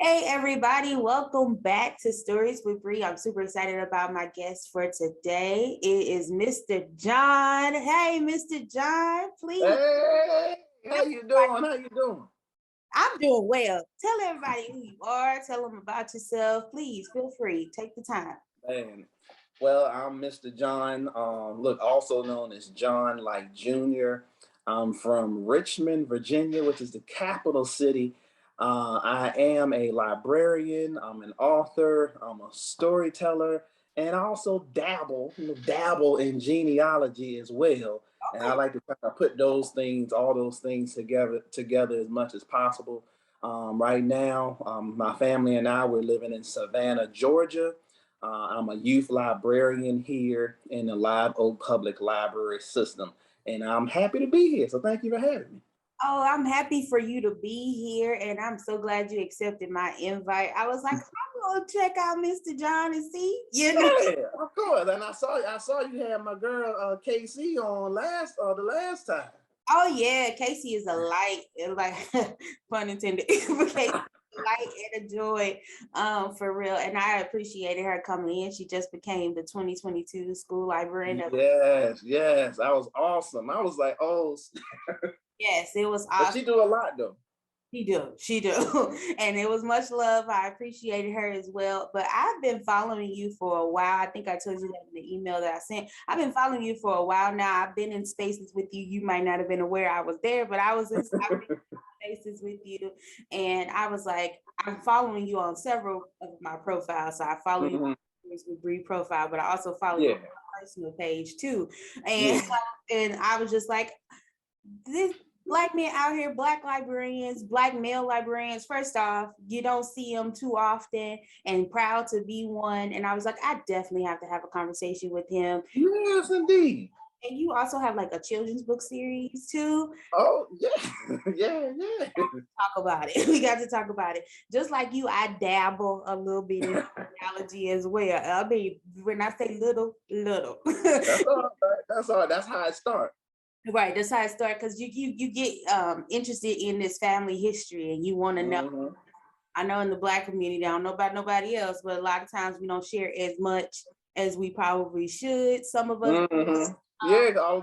Hey everybody, welcome back to Stories with Bree. I'm super excited about my guest for today. It is Mr. John. Hey, Mr. John, please. Hey, how you doing? How you doing? I'm doing well. Tell everybody who you are. Tell them about yourself. Please feel free. Take the time. Man, well, I'm Mr. John. Look, also known as John like Jr. I'm from Richmond, Virginia, which is the capital city. I am a librarian. I'm an author. I'm a storyteller, and I also dabble in genealogy as well. And I Okay. like to kind of put those things, all those things together as much as possible. Right now, my family and I, we're living in Savannah, Georgia. I'm a youth librarian here in the Live Oak Public Library system, and I'm happy to be here. So thank you for having me. Oh, I'm happy for you to be here, and I'm so glad you accepted my invite. I was like, I'm gonna check out Mr. John and see, Yeah, of course. And I saw you had my girl KC on the last time. Oh yeah, Casey is a light, like pun intended, but Casey is a light and a joy, for real. And I appreciated her coming in. She just became the 2022 school librarian. Yes, that was awesome. I was like, oh, Yes, it was but awesome. she do a lot though. She do, and it was much love. I appreciated her as well. But I've been following you for a while. I think I told you that in the email that I sent. I've been following you for a while now. I've been in spaces with you. You might not have been aware I was there, but I was in spaces with you, and I was like, I'm following you on several of my profiles. So I follow you Mhm. with Bree profile, but I also follow you Yeah, on my personal page too. And yeah. and I was just like, this Black men out here, Black librarians, Black male librarians. First off, you don't see them too often, and proud to be one. And I was like, I definitely have to have a conversation with him. Yes, indeed. And you also have like a children's book series too. Oh, yeah, yeah. Talk about it. We got to talk about it. Just like you, I dabble a little bit in technology as well. I mean, when I say little, little. That's all right. That's all right. That's how it starts. Right, that's how I start because you get interested in this family history and you want to know. Mhm. I know in the Black community, I don't know about nobody else, but a lot of times we don't share as much as we probably should. Some of us, Yeah, all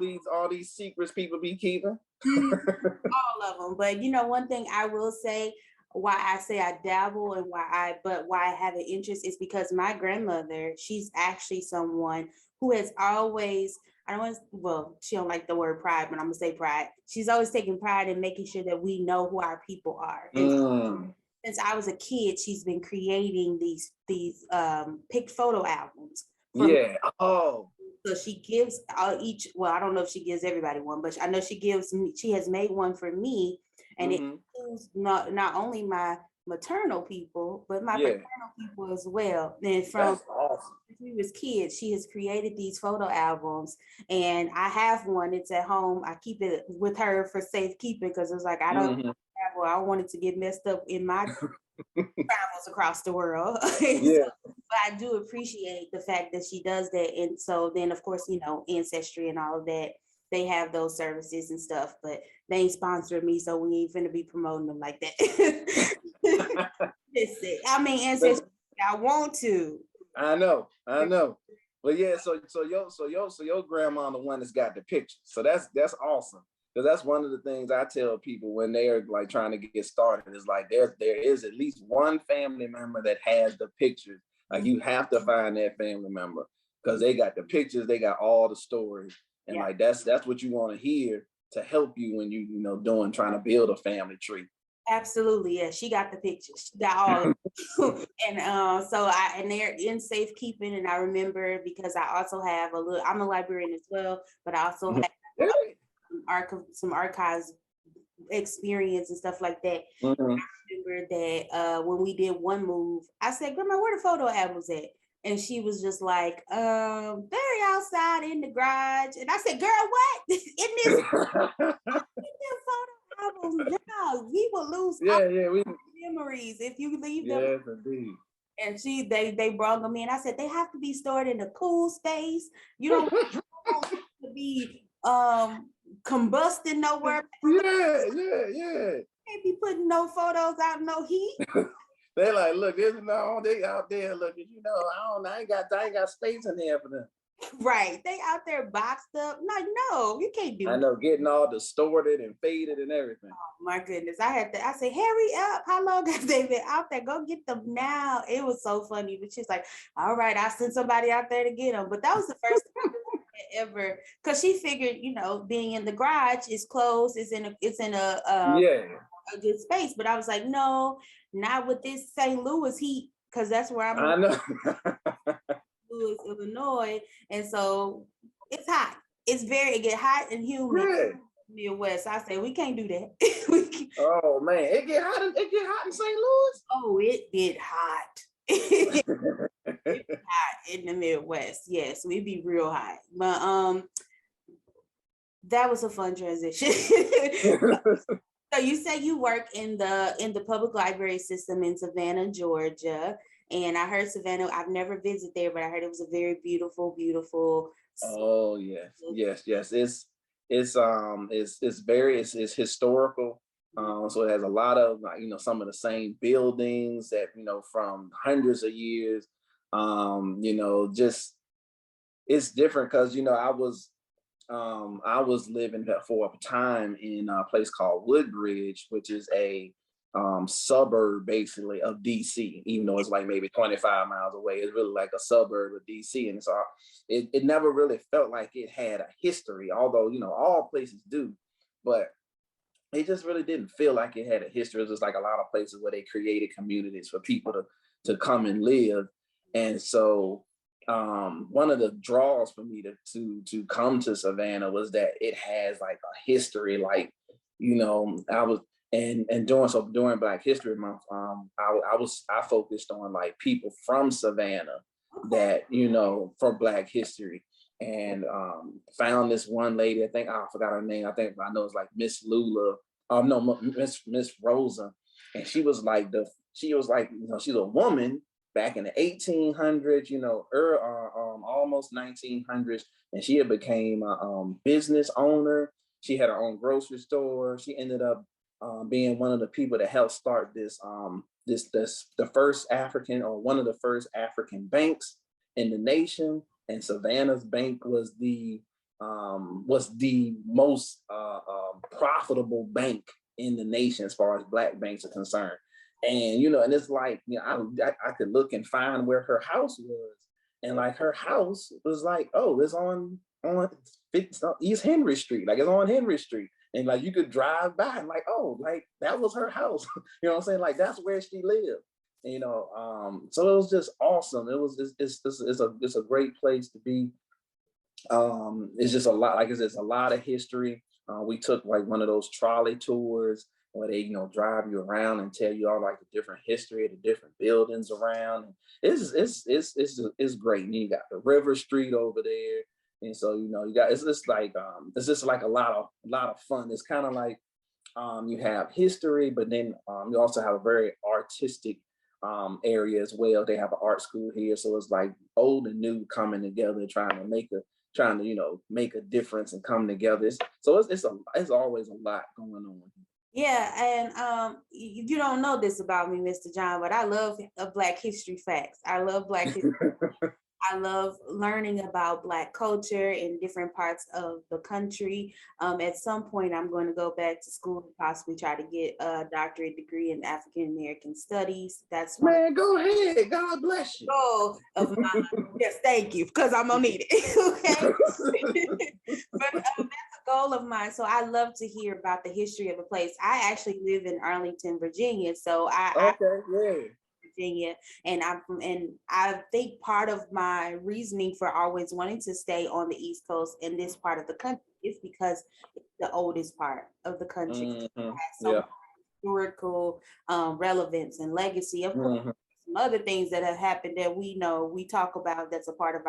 these secrets people be keeping. all of them. But you know, one thing I will say, why I say I dabble and why I have an interest is because my grandmother, she's actually someone who has always, I don't want to, well, she don't like the word pride, but I'm gonna say pride. She's always taking pride in making sure that we know who our people are. And Mm. since I was a kid, she's been creating these picked photo albums for me. Yeah. Oh. So she gives each, well, I don't know if she gives everybody one, but I know she gives me, she has made one for me, and it Hmm. includes not only my maternal people, but my Yeah. paternal people as well. And from That's awesome. we was kids, she has created these photo albums, and I have one. It's at home. I keep it with her for safekeeping because it's like I don't Hmm. travel. I don't want it to get messed up in my travels across the world. Yeah. But I do appreciate the fact that she does that. And so then, of course, you know, Ancestry and all of that, they have those services and stuff, but they ain't sponsoring me, so we ain't finna be promoting them like that. Listen, I mean, Ancestry, I want to. I know. But yeah, so your grandma the one that's got the picture. So that's awesome. Because that's one of the things I tell people when they are like trying to get started is like there is at least one family member that has the pictures. Like you have to find that family member because they got the pictures, they got all the stories. And Yeah. like that's what you want to hear to help you when you know doing trying to build a family tree. Absolutely, yeah. She got the pictures. She got all of them. And and they're in safekeeping. And I remember because I also have I'm a librarian as well, but I also have Yeah. some archives experience and stuff like that. Mhm. Remember that when we did one move, I said, Grandma, where the photo albums at? And she was just like, they're outside in the garage. And I said, girl, what? In this photo albums, yeah, we will lose all We memories if you leave them. yes indeed. And they brought them in. I said they have to be stored in a cool space. You don't want to be combusting nowhere. Yeah. Can't be putting no photos out, no heat. They like, look, there's no, they out there looking, I ain't got space in there for them. Right. They out there boxed up. Like, no, you can't do I know, getting all distorted and faded and everything. Oh my goodness. I said, hurry up. How long have they been out there? Go get them now. It was so funny. But she's like, all right, I'll send somebody out there to get them. But that was the first time ever, because she figured, being in the garage is closed, it's in a good space. But I was like, no, not with this St. Louis heat, because that's where I'm I know. Louis, Illinois. And so it's hot. It get hot and humid. Yeah. Midwest. I said we can't do that. Oh man, it get hot in St. Louis. Oh, it get hot. It get hot in the Midwest. Yes, we be real hot. But that was a fun transition. So you say you work in the public library system in Savannah, Georgia. And I heard Savannah, I've never visited there, but I heard it was a very beautiful, beautiful. Oh yes. It's historical. So it has a lot of some of the same buildings that from hundreds of years. Just it's different because I was living for a time in a place called Woodbridge, which is a suburb basically of DC, even though it's like maybe 25 miles away. It's really like a suburb of DC. And so it never really felt like it had a history, although, all places do, but it just really didn't feel like it had a history. It was just like a lot of places where they created communities for people to come and live. And so one of the draws for me to come to Savannah was that it has like a history, like, during Black History Month, I focused on like people from Savannah that, for Black history, and found this one lady, I forgot her name. I know it's like Miss Lula. No, Miss Rosa. And she was she's a woman back in the 1800s, almost 1900s. And she had became a business owner. She had her own grocery store. She ended up being one of the people that helped start the first African, or one of the first African banks in the nation. And Savannah's bank was the most profitable bank in the nation as far as Black banks are concerned. And and it's like, I could look and find where her house was, and like her house was like, oh, it's on East Henry Street, like it's on Henry Street. And like you could drive by and like, oh, like that was her house. You know what I'm saying? Like that's where she lived. So it was just awesome. It's a great place to be. It's just a lot, like I said, it's a lot of history. We took like one of those trolley tours where they, drive you around and tell you all like the different history of the different buildings around. It's great. And you got the River Street over there. And so, you got, it's just like a lot of fun. It's kind of like, you have history, but then you also have a very artistic area as well. They have an art school here. So it's like old and new coming together, trying to make a difference and come together. It's always a lot going on. Yeah, and you don't know this about me, Mr. John, but I love Black history facts. I love Black history. I love learning about Black culture in different parts of the country. At some point, I'm going to go back to school and possibly try to get a doctorate degree in African American studies. That's man, go ahead. God bless you. Goal of mine. Yes, thank you, because I'm gonna need it. Okay, but that's a goal of mine. So I love to hear about the history of a place. I actually live in Arlington, Virginia. So Virginia, and I think part of my reasoning for always wanting to stay on the East Coast in this part of the country is because it's the oldest part of the country. Mm-hmm. It has so historical relevance and legacy. Of course, some other things that have happened that we talk about that's a part of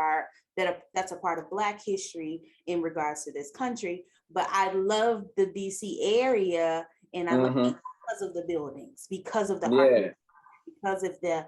Black history in regards to this country. But I love the DC area, and I love it because of the buildings, because of the art, because of the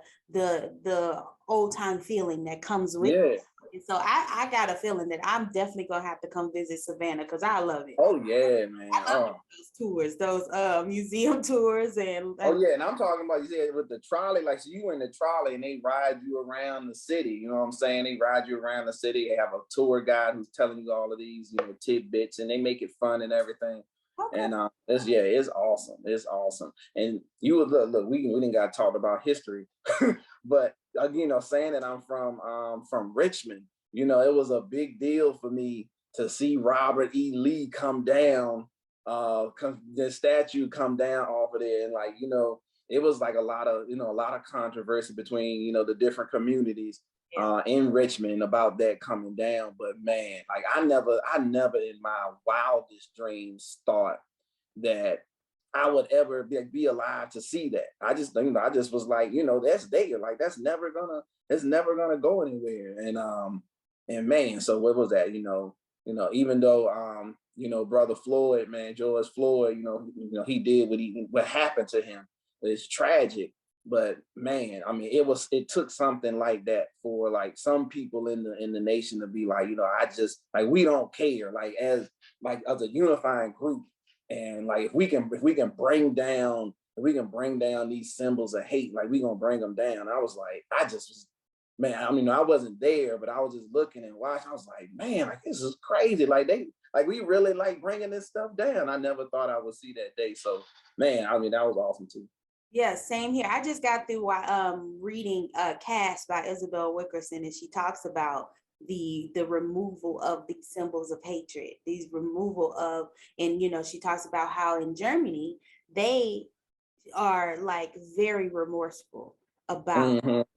old time feeling that comes with it. So I got a feeling that I'm definitely gonna have to come visit Savannah because I love it. Oh yeah, man. I love those tours, those museum tours, Oh yeah, and I'm talking about, you said with the trolley, like, so you in the trolley and they ride you around the city. You know what I'm saying? They ride you around the city. They have a tour guide who's telling you all of these, tidbits, and they make it fun and everything. okay. And it's awesome. It's awesome. And you would look, we didn't got talked about history, but saying that I'm from Richmond, it was a big deal for me to see Robert E. Lee come down, the statue come down off of there, and it was like a lot of controversy between the different communities in Richmond about that coming down. But man, like I never in my wildest dreams thought that I would ever be alive to see that. I just was like, that's there, like that's never gonna go anywhere. And man, so what was that? Even though Brother Floyd, man, George Floyd, he did what happened to him. It's tragic. But man, I mean, it took something like that for like some people in the nation to be like, I just like, we don't care, like as a unifying group. And like if we can bring down these symbols of hate, like we gonna bring them down. I was like, man, I mean, I wasn't there, but I was just looking and watching. I was like, man, like this is crazy. Like we really like bringing this stuff down. I never thought I would see that day. So man, I mean, that was awesome too. Yeah, same here. I just got through reading Caste by Isabel Wickerson, and she talks about the removal of these symbols of hatred, these removal of, and she talks about how in Germany they are like very remorseful about what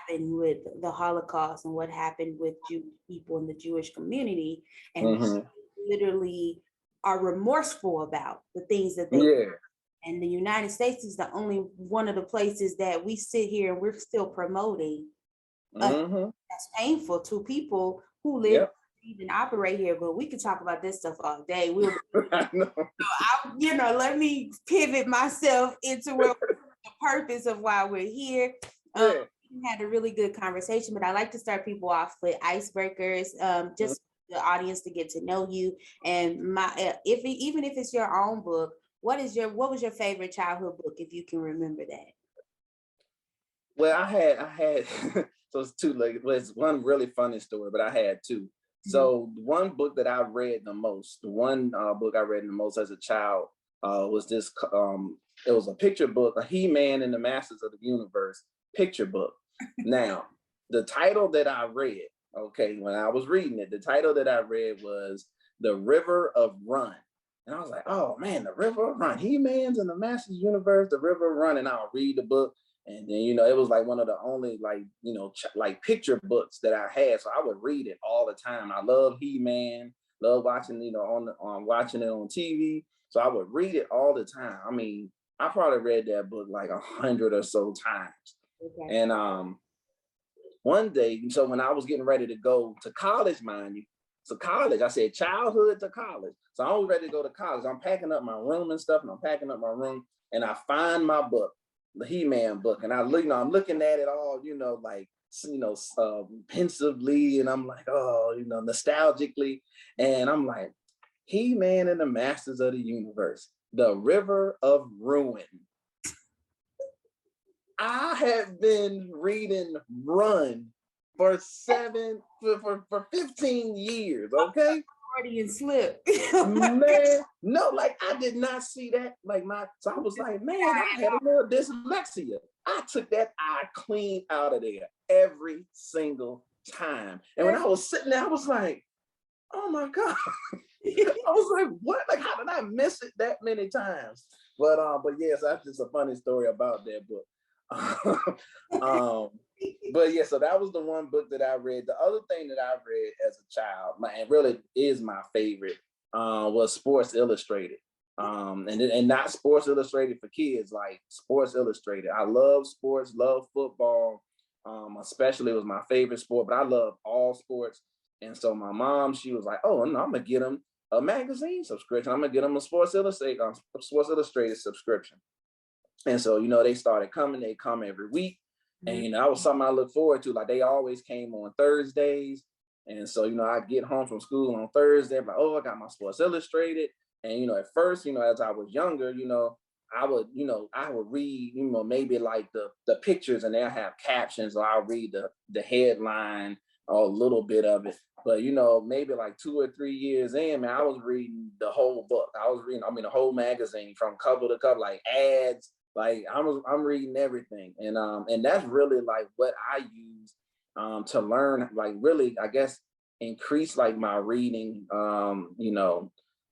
happened with the Holocaust and what happened with Jewish people in the Jewish community, and literally are remorseful about the things that they and the United States is the only one of the places that we sit here and we're still promoting. That's painful to people who live, even operate here. But we could talk about this stuff all day. Let me pivot myself into the purpose of why we're here. We had a really good conversation, but I like to start people off with icebreakers, just the audience to get to know you. And even if it's your own book, what was your favorite childhood book, if you can remember that? Well, I had so it's two, like, well, it's one really funny story, but I had two. So one book that I read the most, the one book I read the most as a child was this, it was a picture book, a He-Man and the Masters of the Universe picture book. Now, the title that I read, when I was reading it, the title that I read was The River of Run. And I was like, oh man, the River of Run, He-Man's in the Masters Universe, the River of Run. And I'll read the book. And then, it was like one of the only like picture books that I had. So I would read it all the time. I love He-Man, love watching, watching it on TV. So I would read it all the time. I mean, I probably read that book like 100 or so times. Okay. And one day, so when I was getting ready to go to college, mind you, so college, I said childhood to college. So I was ready to go to college. I'm packing up my room and stuff, and I'm packing up my room, and I find my book, the He-Man book, and I'm looking at it all, pensively, and I'm like, oh, nostalgically, and I'm like, He-Man and the Masters of the Universe, the River of Ruin. I have been reading Run for 15 years, okay? Freudian slip. Man, no, like I did not see that. So I was like, man, I had a little dyslexia. I took that eye clean out of there every single time. And when I was sitting there, I was like, oh my God. I was like, what? Like, how did I miss it that many times? But yes, that's just a funny story about that book. But yeah, so that was the one book that I read. The other thing that I read as a child, and really is my favorite, was Sports Illustrated. And not Sports Illustrated for kids, like Sports Illustrated. I love sports, love football, especially was my favorite sport, but I love all sports. And so my mom, she was like, oh, no, I'm gonna get them a magazine subscription. I'm gonna get them a Sports Illustrated subscription. And so, they started coming, they come every week. And, that was something I look forward to. Like they always came on Thursdays. And so, I get home from school on Thursday, I'm like, oh, I got my Sports Illustrated. And, at first, as I was younger, I would read, maybe like the pictures, and they'll have captions, or I'll read the headline or a little bit of it. But, maybe like 2 or 3 years in, man, I was reading the whole book. I was reading, the whole magazine from cover to cover, like ads, like I'm reading everything. And that's really like what I use to learn, like really, I guess, increase like my reading,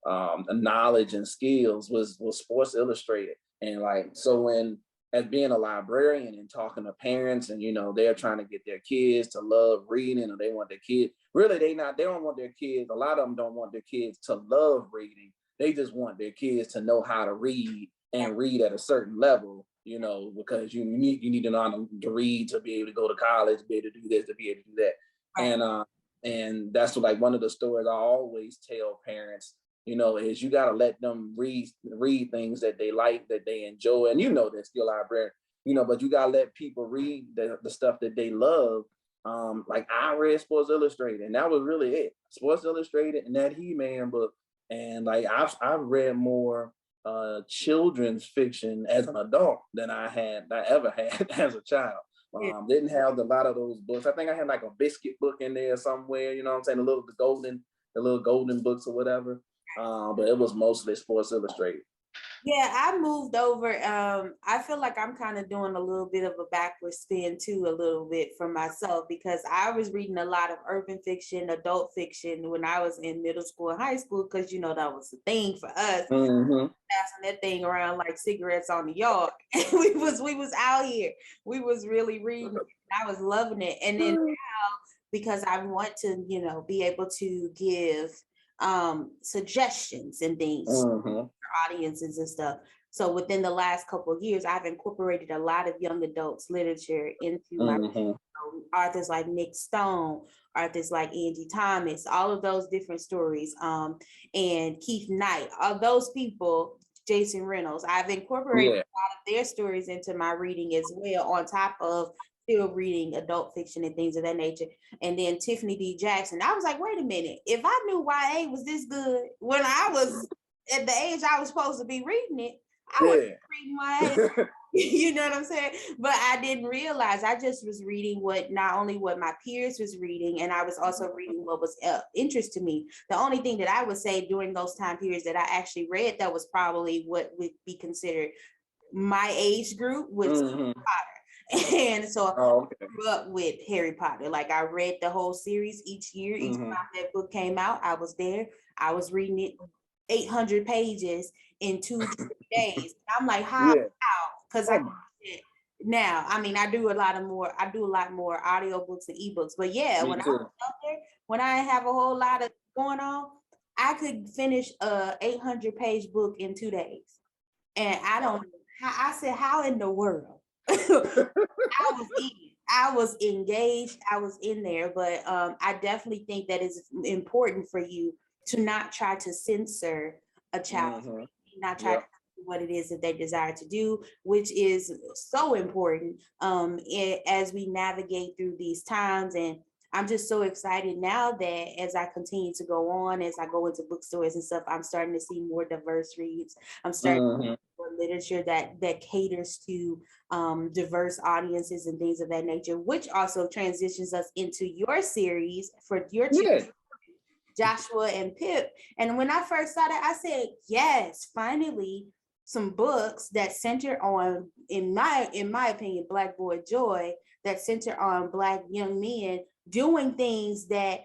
knowledge and skills was Sports Illustrated. And like, so when, as being a librarian and talking to parents, and they're trying to get their kids to love reading, or they want their kids, really they don't want their kids, a lot of them don't want their kids to love reading. They just want their kids to know how to read, and read at a certain level, because you need to know how to read to be able to go to college, be able to do this, to be able to do that. Right. And that's what, like, one of the stories I always tell parents, is you got to let them read things that they like, that they enjoy. And this, you're a librarian, but you got to let people read the stuff that they love. Like I read Sports Illustrated, and that was really it. Sports Illustrated and that He-Man book. And like I've read more children's fiction as an adult than I ever had as a child. Didn't have a lot of those books. I think I had like a biscuit book in there somewhere, what I'm saying, the little golden books or whatever. But it was mostly Sports Illustrated. Yeah, I moved over. I feel like I'm kind of doing a little bit of a backward spin too, a little bit for myself, because I was reading a lot of urban fiction, adult fiction when I was in middle school and high school, because that was the thing for us. Mm-hmm. Passing that thing around like cigarettes on the yard. we was out here. We was really reading. I was loving it. And then now, because I want to, be able to give suggestions and things for audiences and stuff. So within the last couple of years, I've incorporated a lot of young adults literature into my authors like Nick Stone, authors like Angie Thomas, all of those different stories, and Keith Knight, all those people, Jason Reynolds. I've incorporated a lot of their stories into my reading as well, on top of still reading adult fiction and things of that nature. And then Tiffany D. Jackson. I was like, wait a minute, if I knew YA was this good when I was at the age I was supposed to be reading it, I was reading YA. You know what I'm saying? But I didn't realize, I just was reading not only what my peers was reading, and I was also reading what was interest to me. The only thing that I would say during those time periods that I actually read that was probably what would be considered my age group was Harry Potter. And so I grew up with Harry Potter. Like, I read the whole series each year. Each time that book came out, I was there. I was reading it 800 pages in 2 days. I'm like, how? Because now, I mean, I do a lot more audiobooks and ebooks. But yeah, when I was out there, when I have a whole lot of going on, I could finish a 800-page book in 2 days. And I don't know. I said, how in the world? I was engaged. I was in there. But I definitely think that it's important for you to not try to censor a child, not try to do what it is that they desire to do, which is so important as we navigate through these times. And I'm just so excited now that as I continue to go on, as I go into bookstores and stuff, I'm starting to see more diverse reads. I'm starting to see more literature that caters to diverse audiences and things of that nature, which also transitions us into your series for your children, Joshua and Pip. And when I first saw that, I said, yes, finally, some books that center on, in my opinion, Black boy joy, that center on Black young men doing things that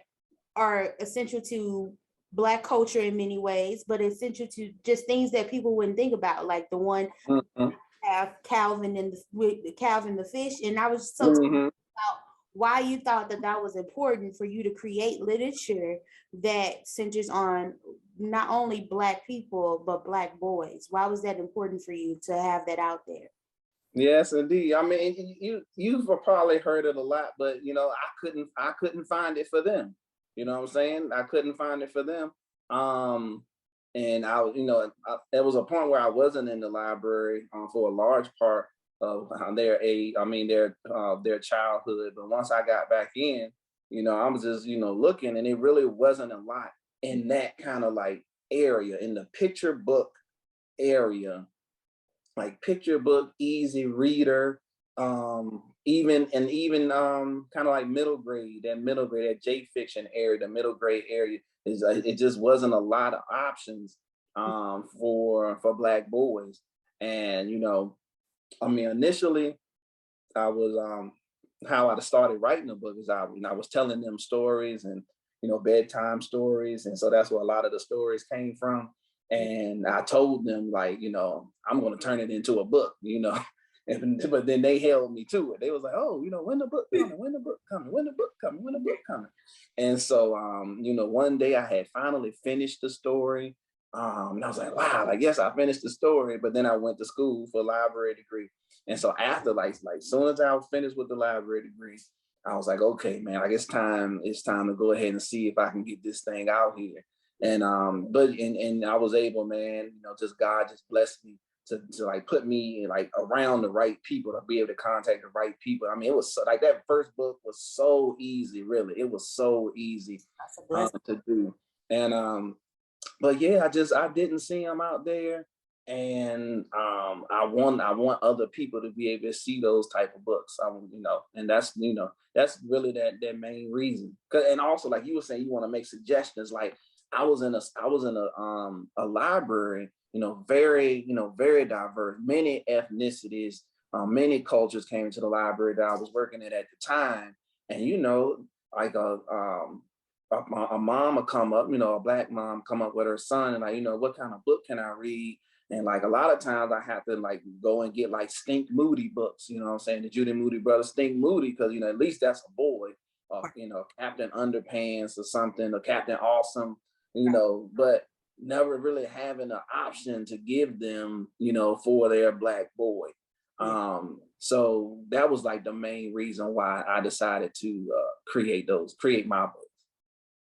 are essential to Black culture in many ways, but essential to just things that people wouldn't think about, like the one have Calvin and Calvin the fish. And I was so about why you thought that was important for you to create literature that centers on not only Black people, but Black boys. Why was that important for you to have that out there? Yes, indeed. I mean, you've probably heard it a lot, but I couldn't find it for them. You know what I'm saying? I couldn't find it for them. And there was a point where I wasn't in the library for a large part of their childhood. But once I got back in, I was just, looking, and it really wasn't a lot in that kind of like area, in the picture book area, like picture book, easy reader, even kind of like middle grade, that J fiction area, the middle grade area is it just wasn't a lot of options for Black boys. And I mean, initially I was how I started writing the book is I was telling them stories, and bedtime stories, and so that's where a lot of the stories came from. And I told them, like, I'm going to turn it into a book, but then they held me to it. They was like, oh, when the book coming, when the book coming, when the book coming, when the book coming. And so one day I had finally finished the story. And I was like, wow, I guess I finished the story. But then I went to school for a library degree. And so after like soon as I was finished with the library degree, I was like, okay, man, like it's time to go ahead and see if I can get this thing out here. And and I was able, man, just God just blessed me to like put me like around the right people, to be able to contact the right people. I mean, it was so, like, that first book was so easy, really. It was so easy to do. And but yeah, I didn't see them out there. And I want other people to be able to see those type of books. And that's really that main reason. And also, like you were saying, you want to make suggestions. Like I was in a library, very diverse, many ethnicities, many cultures came to the library that I was working at the time. And like a mom would come up, a Black mom come up with her son, and like, what kind of book can I read? And like a lot of times I have to like go and get like Stink Moody books, what I'm saying, the Judy Moody brothers, Stink Moody, because at least that's a boy, Captain Underpants or something, or Captain Awesome, but never really having an option to give them, for their Black boy. So that was like the main reason why I decided to create my book.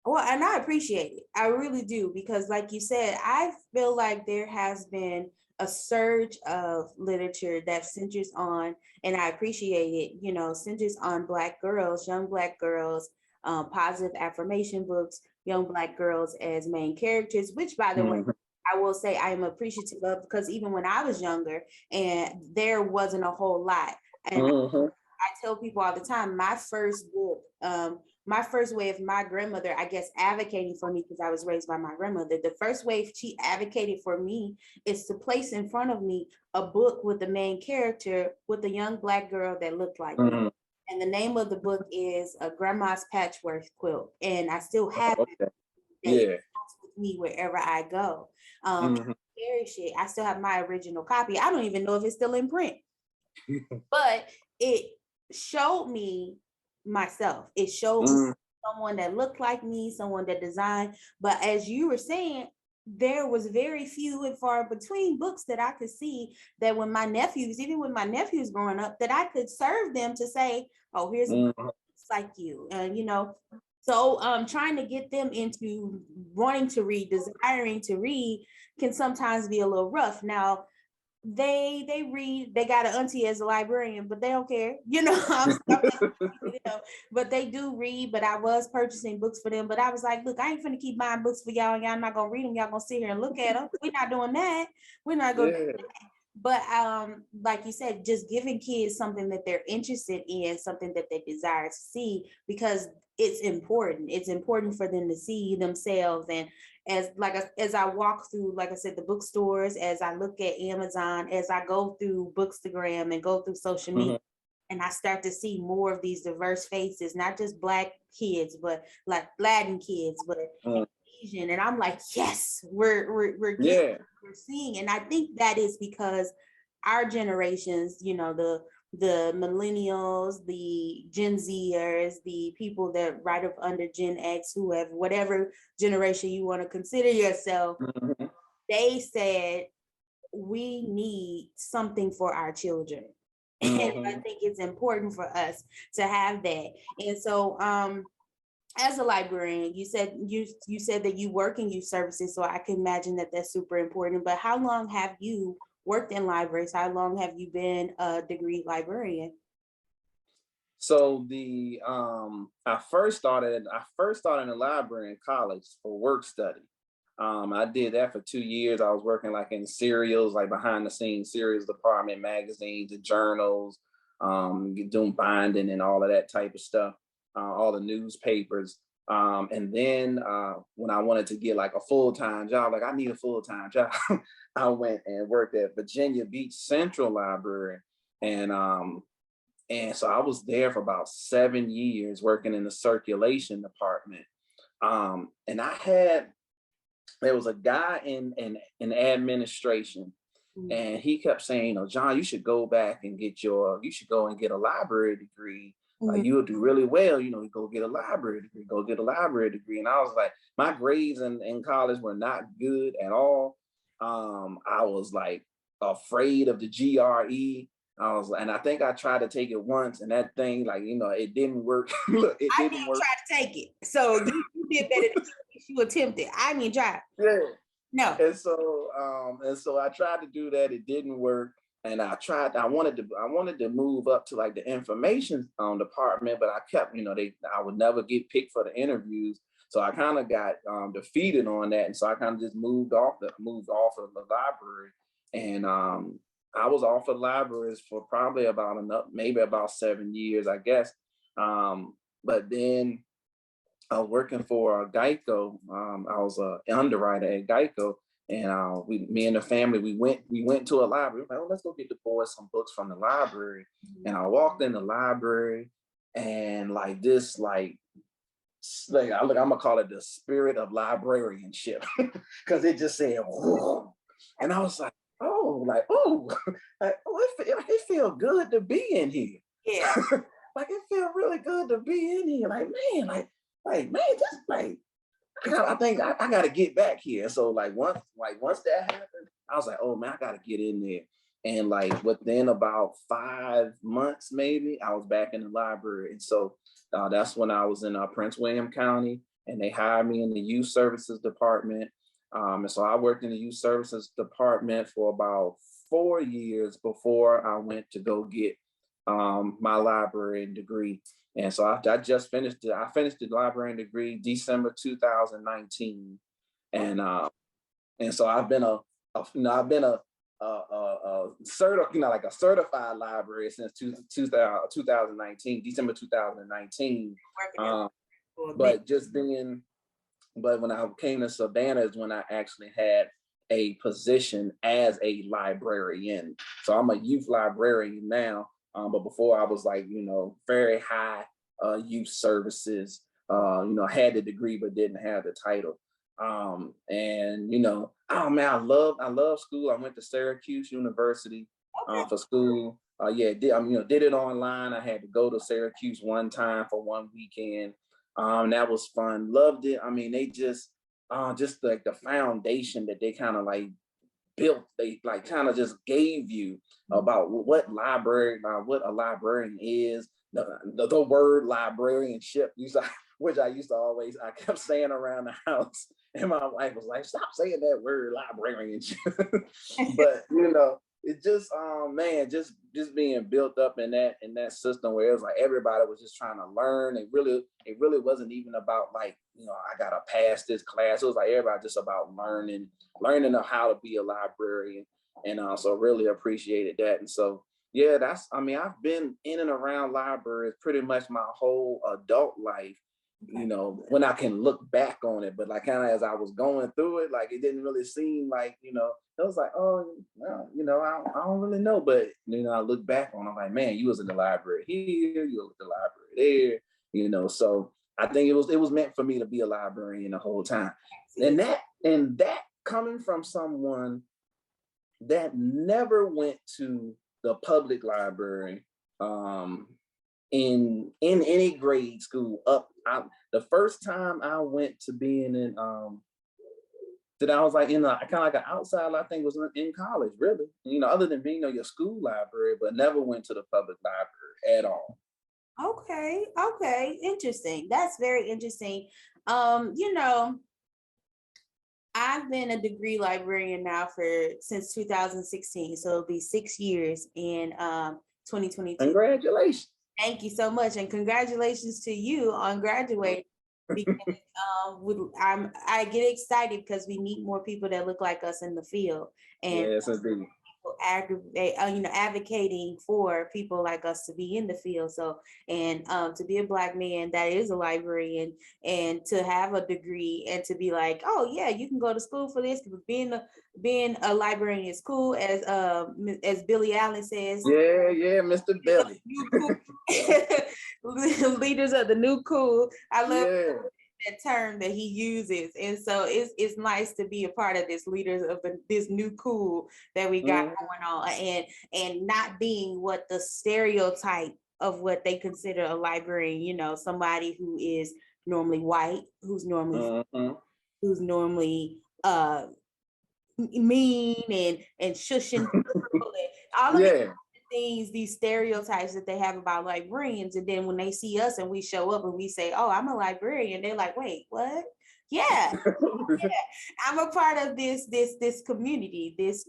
Well, and I appreciate it. I really do, because like you said, I feel like there has been a surge of literature that centers on, and I appreciate it, centers on Black girls, young Black girls, positive affirmation books, young Black girls as main characters, which, by the way, I will say I am appreciative of, because even when I was younger and there wasn't a whole lot. And I tell people all the time, my first book, my first way of my grandmother, I guess, advocating for me, because I was raised by my grandmother, the first way she advocated for me is to place in front of me a book with the main character with a young Black girl that looked like me. And the name of the book is Grandma's Patchwork Quilt. And I still have it. It comes with me wherever I go. Cherish it. I still have my original copy. I don't even know if it's still in print. But it showed me myself. It showed me someone that looked like me, someone that designed. But as you were saying, there was very few and far between books that I could see that when my nephews, even with my nephews growing up, that I could serve them to say, oh, here's a book that's like you. And, so trying to get them into wanting to read, desiring to read, can sometimes be a little rough. Now, they read, they got an auntie as a librarian, but they don't care, but they do read. But I was purchasing books for them, but I was like, look, I ain't finna keep buying books for y'all, and y'all not gonna read them, y'all gonna sit here and look at them. We're not doing that. We're not gonna do that. But like you said, just giving kids something that they're interested in, something that they desire to see, because it's important for them to see themselves. And as I walk through, like I said, the bookstores, as I look at Amazon, as I go through Bookstagram and go through social media, and I start to see more of these diverse faces, not just Black kids, but like Latin kids, but Asian. And I'm like, yes, we're seeing. And I think that is because our generations, the millennials, the Gen Zers, the people that right up under Gen X, whoever, whatever generation you want to consider yourself, they said, we need something for our children. And I think it's important for us to have that. And so as a librarian, you said that you work in youth services, so I can imagine that that's super important. But how long have you worked in libraries? How long have you been a degree librarian? So I first started in the library in college for work study. I did that for 2 years. I was working like in serials, like behind the scenes serials department, magazines and journals, doing binding and all of that type of stuff, all the newspapers. And then when I wanted to get like a full-time job, like I need a full-time job, I went and worked at Virginia Beach Central Library. And so I was there for about 7 years working in the circulation department. And there was a guy in administration, and he kept saying, you know, John, you should go and get a library degree. You'll do really well, you know, go get a library degree. And I was like, my grades in college were not good at all. I was like afraid of the GRE. And I think I tried to take it once, and that thing, like, you know, it didn't work. Look, it didn't work. I didn't try to take it, so you did better than you attempted. I didn't try. Yeah. No. And so I tried to do that. It didn't work. And I wanted to move up to like the information department, but I kept, you know, I would never get picked for the interviews. So I kind of got defeated on that. And so I kind of just moved off of the library. And I was off of libraries for probably maybe about 7 years, I guess. But then I was working for Geico. I was an underwriter at Geico, and me and the family, we went to a library. Like, oh, let's go get the boys some books from the library. And I walked in the library, and like this, like I'm gonna call it the spirit of librarianship, because it just said, whoa. And I was like, it feels good to be in here. Yeah. Like it feels really good to be in here. Like, man, just like I think I gotta get back here. So once that happened, I was like, oh man, I gotta get in there. And like within about 5 months, maybe, I was back in the library. And so that's when I was in Prince William County, and they hired me in the youth services department. And so I worked in the youth services department for about 4 years before I went to go get my librarian degree. And so I just finished it. I finished the librarian degree December 2019, and so I've been a certified librarian since 2019, December 2019. But when I came to Savannah is when I actually had a position as a librarian. So I'm a youth librarian now. But before I was like, you know, very high youth services, you know, had the degree, but didn't have the title. And, you know, oh man, I love school. I went to Syracuse University for school. Did it online. I had to go to Syracuse one time for one weekend. That was fun. Loved it. I mean, they just like the foundation that they kind of like built, they like kind of just gave you about what a librarian is, the word librarianship, which I kept saying around the house, and my wife was like, stop saying that word librarianship. But you know, it just just being built up in that system where it was like everybody was just trying to learn. It really wasn't even about like, you know, I gotta pass this class. It was like everybody just about learning how to be a librarian. And so really appreciated that. And so yeah, I've been in and around libraries pretty much my whole adult life, you know, when I can look back on it. But like kind of as I was going through it, like it didn't really seem like, you know, it was like, oh, well, you know, I don't really know. But you know, I look back on it, I'm like, man, you was in the library here, you were at the library there, you know. So I think it was meant for me to be a librarian the whole time. And that coming from someone that never went to the public library in any grade school the first time I went to being in that I was like in a kind of like an outside, I think was in college, really, you know, other than being in your school library, but never went to the public library at all. Okay, interesting. That's very interesting. You know, I've been a degree librarian now since 2016, so it'll be 6 years in 2022. Congratulations. Thank you so much, and congratulations to you on graduating. Because I get excited because we need more people that look like us in the field, and Yes, indeed. advocating for people like us to be in the field. So, and to be a Black man that is a librarian, and to have a degree, and to be like, oh yeah, you can go to school for this. Because being a librarian is cool, as Billy Allen says. Yeah, yeah, Mr. Billy. New cool. Leaders of the new cool. I love that term that he uses, and so it's nice to be a part of this leaders of this new cool that we got going on, and not being what the stereotype of what they consider a librarian, you know, somebody who is normally white, who's normally mean and shushing people and all of these things, these stereotypes that they have about librarians. And then when they see us and we show up and we say, oh, I'm a librarian, they're like, wait, what? Yeah, yeah. I'm a part of this community, this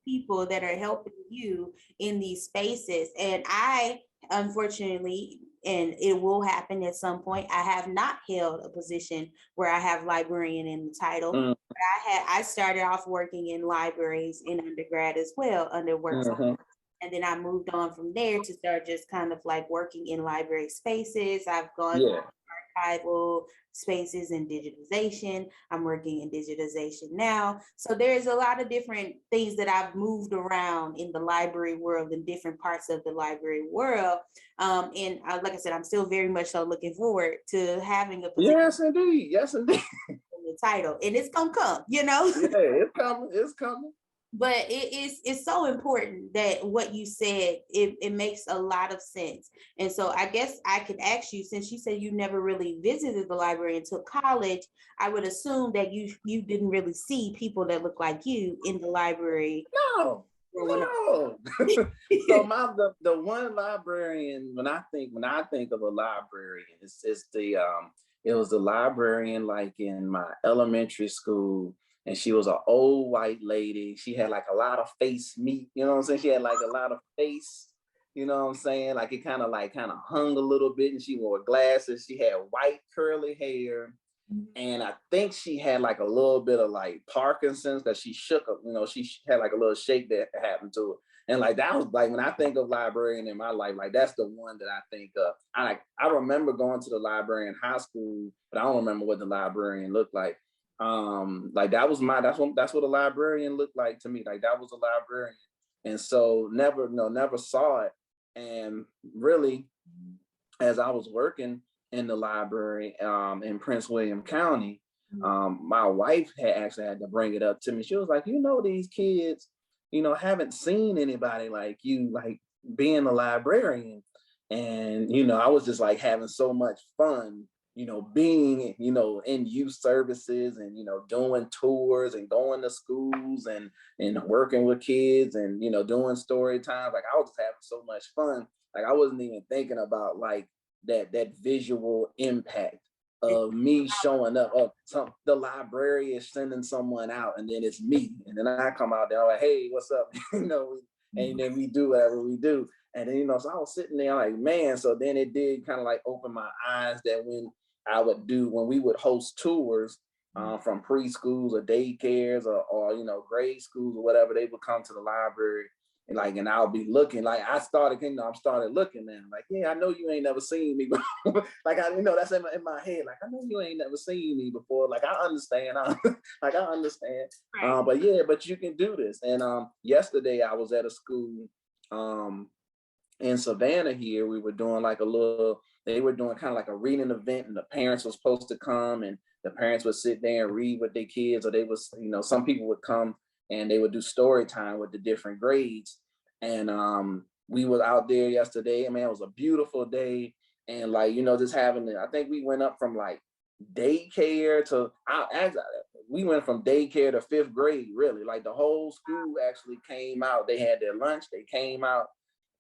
people that are helping you in these spaces. And I, unfortunately, and it will happen at some point, I have not held a position where I have librarian in the title. But I started off working in libraries in undergrad as well, under work. And then I moved on from there to start just kind of like working in library spaces. I've gone through archival spaces and digitization. I'm working in digitization now. So there's a lot of different things that I've moved around in the library world, in different parts of the library world. And like I said, I'm still very much so looking forward to having a position. Yes, indeed. Yes, indeed. The title, and it's gonna come, you know. Yeah, it's coming. It's coming. But it's so important that what you said, it makes a lot of sense. And so I guess I could ask you, since you said you never really visited the library until college, I would assume that you didn't really see people that look like you in the library. No. So the one librarian, when I think of a librarian, it was the librarian like in my elementary school. And she was an old white lady. She had like a lot of face meat, you know what I'm saying? She had like a lot of face, you know what I'm saying? Like it kind of hung a little bit, and she wore glasses. She had white curly hair. And I think she had like a little bit of like Parkinson's, because she shook up, you know, she had like a little shake that happened to her. And like that was like, when I think of librarian in my life, like that's the one that I think of. I remember going to the library in high school, but I don't remember what the librarian looked like. Like that's what a librarian looked like to me. Like that was a librarian. And so never saw it. And really, as I was working in the library in Prince William County, my wife had to bring it up to me. She was like, you know, these kids, you know, haven't seen anybody like you, like being a librarian. And, you know, I was just like having so much fun, you know, being, you know, in youth services and, you know, doing tours and going to schools and working with kids and, you know, doing story times. Like I was just having so much fun. Like I wasn't even thinking about like that visual impact of me showing up. The library is sending someone out, and then it's me. And then I come out there, I'm like, hey, what's up? You know, and then we do whatever we do. And then, you know, so I was sitting there like, man, so then it did kind of like open my eyes that when we would host tours from preschools or daycares or, you know, grade schools or whatever, they would come to the library and I'll be looking, like I started looking now, like, yeah, I know you ain't never seen me before. Like, you know, that's in my head. Like, I know you ain't never seen me before. Like, I understand. I understand. Right. But you can do this. And yesterday I was at a school in Savannah here. We were doing they were doing kind of like a reading event, and the parents were supposed to come, and the parents would sit there and read with their kids, or they was, you know, some people would come and they would do story time with the different grades. And we were out there yesterday. I mean, it was a beautiful day. And like, you know, just I think we went up from like daycare to, we went from daycare to 5th grade, really. Like the whole school actually came out. They had their lunch, they came out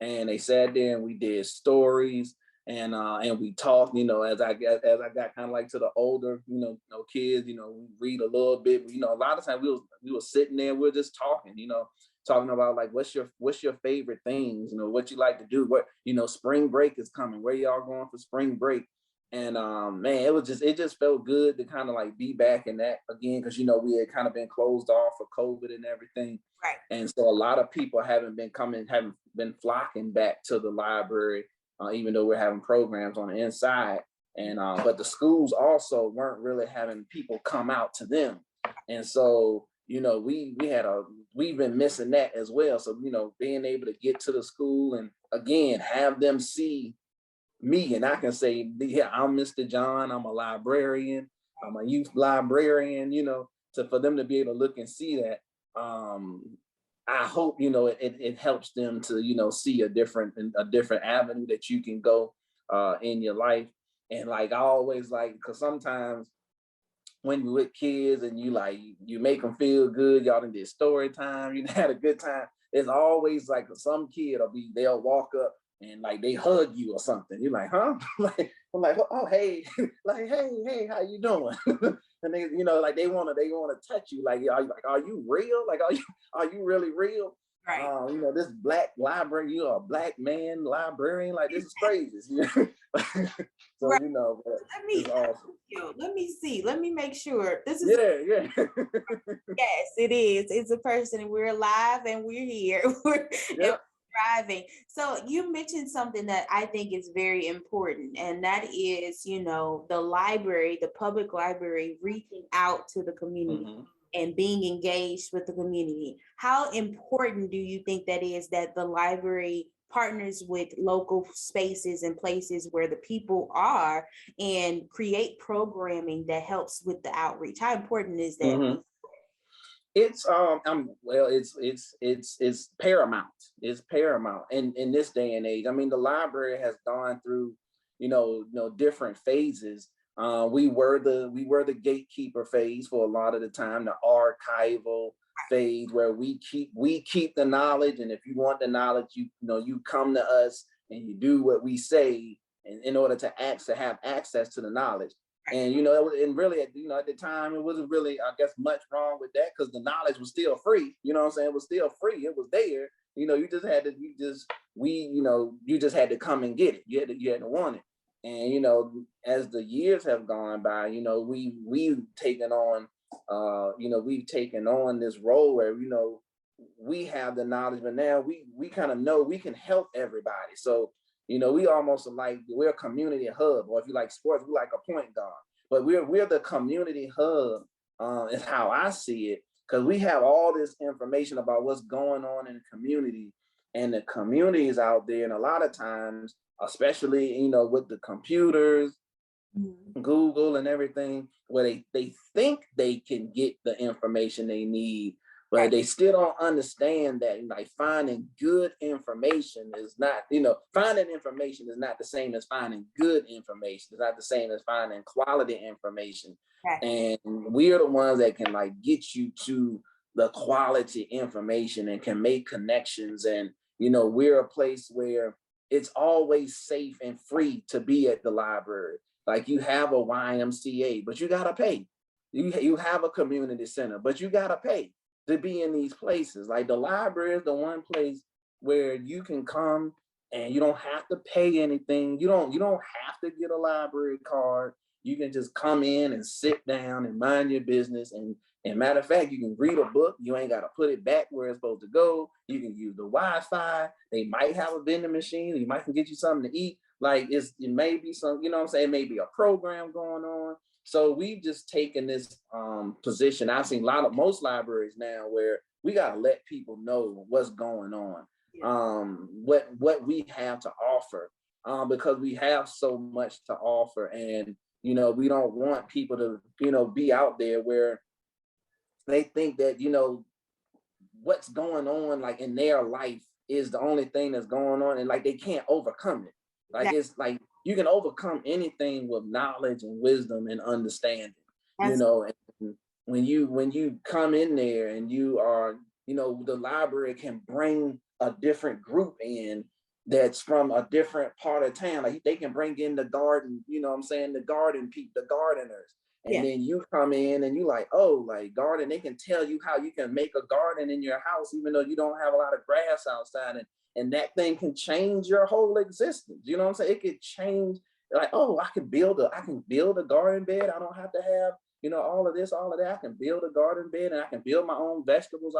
and they sat there and we did stories. And we talked, you know, as I got kind of like to the older, you know, kids, you know, we read a little bit, you know, a lot of times we were sitting there, we were just talking, you know. talking about like what's your favorite things, you know, what you like to do, what, you know, spring break is coming, where y'all going for spring break. And man, it just felt good to kind of like be back in that again, because you know we had kind of been closed off for COVID and everything. Right. And so a lot of people haven't been flocking back to the library, even though we're having programs on the inside. And but the schools also weren't really having people come out to them. And so, you know, we've been missing that as well. So, you know, being able to get to the school and again have them see me, and I can say, yeah, I'm Mr. John, I'm a librarian, I'm a youth librarian, you know, for them to be able to look and see that. I hope, you know, it helps them to, you know, see a different avenue that you can go in your life. And like I always like, because sometimes when you're with kids and you make them feel good, y'all done did story time, you had a good time. There's always like some kid they'll walk up and like they hug you or something. You're like, huh? Like I'm like, oh hey, like hey, how you doing? And they, you know, like they wanna touch you. Like, are you real? Like, are you really real? Right. You know, this Black librarian, you are a Black man librarian. Like this is crazy. So Right. you know, it's awesome. Let me see. Let me make sure. This is yeah. Yes, it is. It's a person. We're alive and we're here. We're thriving. So you mentioned something that I think is very important, and that is, you know, the library, the public library, reaching out to the community. Mm-hmm. And being engaged with the community. How important do you think that is, that the library partners with local spaces and places where the people are and create programming that helps with the outreach? How important is that? Mm-hmm. It's it's paramount. It's paramount in this day and age. I mean, the library has gone through, you know, different phases. We were the gatekeeper phase for a lot of the time, the archival phase where we keep the knowledge, and if you want the knowledge, you know you come to us and you do what we say, in order to have access to the knowledge. And you know, and really, you know, at the time, it wasn't really, I guess, much wrong with that, because the knowledge was still free. You know what I'm saying? It was still free. It was there. You know, you just had to come and get it. You had to want it. And you know, as the years have gone by, you know, we've taken on this role where, you know, we have the knowledge, but now we kind of know we can help everybody. So, you know, we almost like, we're a community hub, or if you like sports, we're like a point guard. But we're the community hub, is how I see it, because we have all this information about what's going on in the community, and the community is out there, and a lot of times, especially, you know, with the computers, Google and everything, where they think they can get the information they need, but they still don't understand that, like, finding good information is not, you know, finding information is not the same as finding good information. It's not the same as finding quality information. And we're the ones that can like get you to the quality information and can make connections. And, you know, we're a place where it's always safe and free to be at the library. Like, you have a YMCA, but you gotta pay. You have a community center, but you gotta pay to be in these places. Like, the library is the one place where you can come and you don't have to pay anything. You don't have to get a library card. You can just come in and sit down and mind your business. And matter of fact, you can read a book. You ain't got to put it back where it's supposed to go. You can use the Wi-Fi. They might have a vending machine. You might can get you something to eat. Like, it may be some, you know what I'm saying, it may be a program going on. So we've just taken this position. I've seen most libraries now where we got to let people know what's going on, what we have to offer, because we have so much to offer. And, you know, we don't want people to, you know, be out there where they think that, you know, what's going on like in their life is the only thing that's going on, and like they can't overcome it. Like, it's like you can overcome anything with knowledge and wisdom and understanding. You know, and when you come in there and you are, you know, the library can bring a different group in that's from a different part of town. Like, they can bring in the garden, you know what I'm saying, the garden people, the gardeners, And then you come in and you like, oh, like garden, they can tell you how you can make a garden in your house, even though you don't have a lot of grass outside. And that thing can change your whole existence. You know what I'm saying? It could change, like, oh, I can build a garden bed. I don't have to have, all of this, all of that. I can build a garden bed and I can build my own vegetables.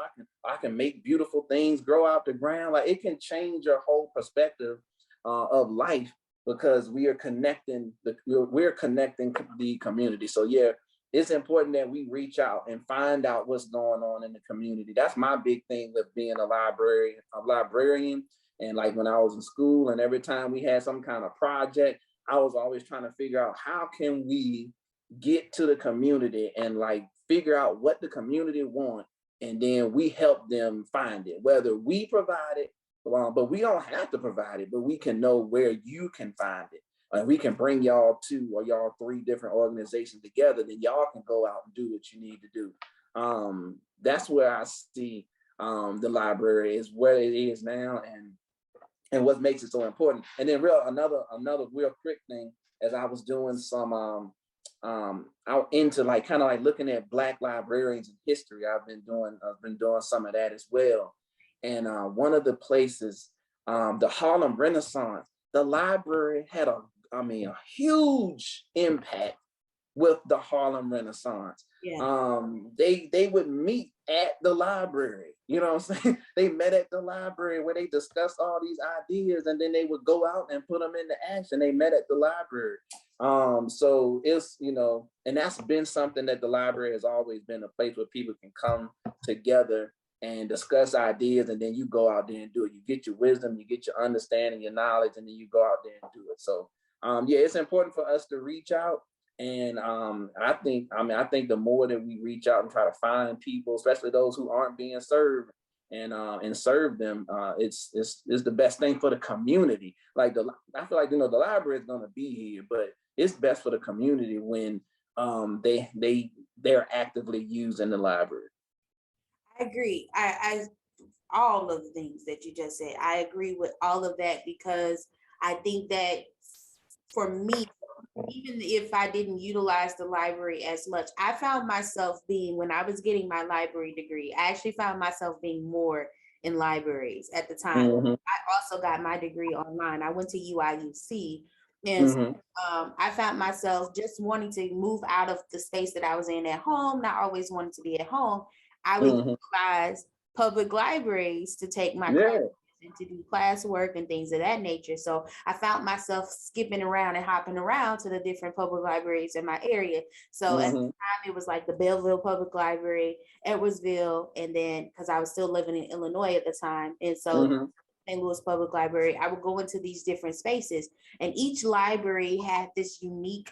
I can make beautiful things grow out the ground. Like, it can change your whole perspective of life, because we're connecting the community. So yeah, it's important that we reach out and find out what's going on in the community. That's my big thing with being a librarian. And like when I was in school, and every time we had some kind of project, I was always trying to figure out how can we get to the community and like figure out what the community want, and then we help them find it, whether we provide it, but we don't have to provide it, but we can know where you can find it. And we can bring y'all 2 or y'all 3 different organizations together, then y'all can go out and do what you need to do. That's where I see the library is where it is now, and what makes it so important. And then another real quick thing, as I was doing some out into like kind of like looking at Black librarians in history, I've been doing some of that as well. And one of the places, the Harlem Renaissance, the library had a huge impact with the Harlem Renaissance. Yeah. They would meet at the library, you know what I'm saying? They met at the library where they discussed all these ideas, and then they would go out and put them into action. They met at the library. So it's, and that's been something that the library has always been, a place where people can come together and discuss ideas, and then you go out there and do it. You get your wisdom, you get your understanding, your knowledge, and then you go out there and do it. So yeah, it's important for us to reach out. And I think the more that we reach out and try to find people, especially those who aren't being served, and serve them, it's the best thing for the community. Like I feel like, the library is gonna be here, but it's best for the community when they're actively using the library. I agree. I all of the things that you just said, I agree with all of that, because I think that for me, even if I didn't utilize the library as much, I found myself being, when I was getting my library degree, I actually found myself being more in libraries at the time. Mm-hmm. I also got my degree online. I went to UIUC, and mm-hmm. I found myself just wanting to move out of the space that I was in at home, not always wanting to be at home. I would mm-hmm. utilize public libraries to take my classes and to do classwork and things of that nature. So I found myself skipping around and hopping around to the different public libraries in my area. So mm-hmm. at the time, it was like the Belleville Public Library, Edwardsville, and then, because I was still living in Illinois at the time, and so mm-hmm. St. Louis Public Library, I would go into these different spaces, and each library had this unique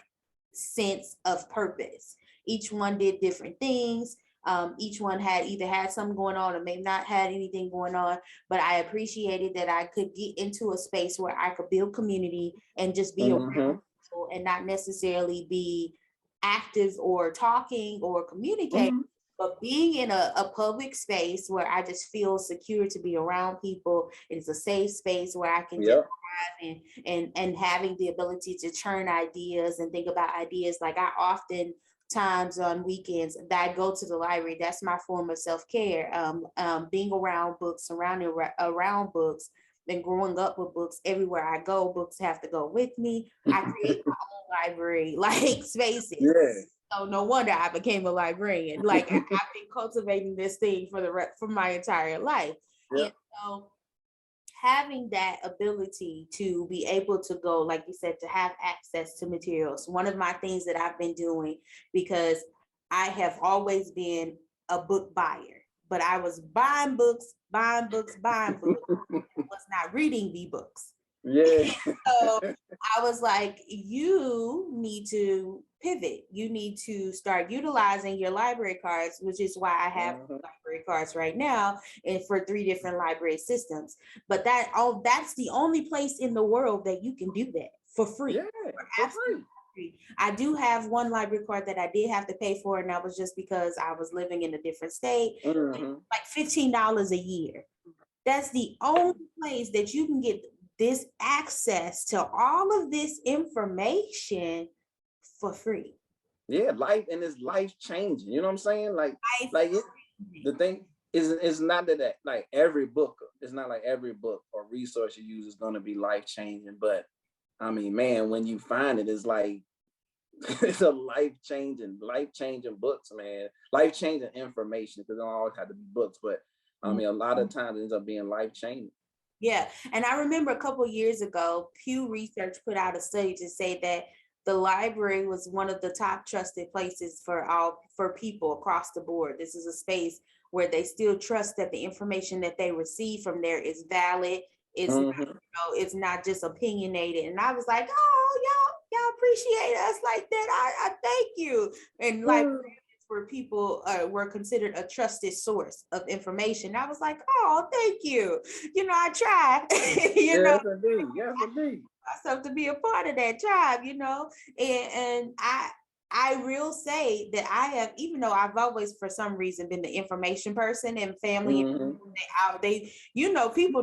sense of purpose. Each one did different things. Each one had either had something going on or maybe not had anything going on, but I appreciated that I could get into a space where I could build community and just be mm-hmm. around people and not necessarily be active or talking or communicating, mm-hmm. but being in a public space where I just feel secure to be around people. It's a safe space where I can just and having the ability to churn ideas and think about ideas. Like, I often times on weekends that I go to the library. That's my form of self-care. Being around books, surrounding around books, and growing up with books. Everywhere I go, books have to go with me. I create my own library like spaces. Yeah. So no wonder I became a librarian. Like, I've been cultivating this thing for my entire life. Yeah. And so having that ability to be able to go, like you said, to have access to materials. One of my things that I've been doing, because I have always been a book buyer, but I was buying books, I was not reading the books. Yeah. So I was like, you need to pivot. You need to start utilizing your library cards, which is why I have library cards right now, and for 3 different library systems. But that's the only place in the world that you can do that for free. Yeah, absolutely free. I do have one library card that I did have to pay for, and that was just because I was living in a different state. Mm-hmm. Like $15 a year. That's the only place that you can get this access to all of this information for free. Yeah, life, and it's life changing. You know what I'm saying? Life. The thing is not that like every book. It's not like every book or resource you use is going to be life changing. But I mean, man, when you find it, it's like it's a life changing books, man. Life changing information, because it don't always have to be books, but I mean, a lot of times it ends up being life changing. Yeah, and I remember a couple of years ago, Pew Research put out a study to say that the library was one of the top trusted places for people across the board. This is a space where they still trust that the information that they receive from there is valid. It's not, it's not just opinionated. And I was like, oh, y'all appreciate us like that. I thank you. And like where people were considered a trusted source of information. I was like, oh, thank you. I tried, Yes, indeed. Yes, indeed. myself to be a part of that tribe, and I will say that I have, even though I've always, for some reason, been the information person and family, people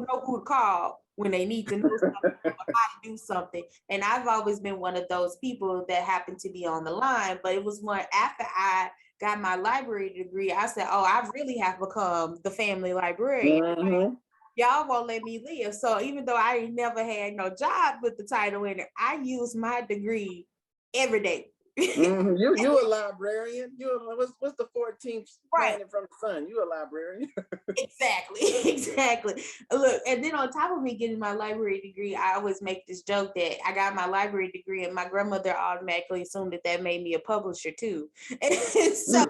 know who to call when they need to know something or how to do something. And I've always been one of those people that happened to be on the line. But it was one after I got my library degree, I said, oh, I really have become the family librarian. Y'all won't let me live. So even though I ain't never had no job with the title in it, I use my degree every day. You a librarian. What's the 14th planet from the sun? You a librarian. Exactly. Look, and then on top of me getting my library degree, I always make this joke that I got my library degree, and my grandmother automatically assumed that made me a publisher too. And so,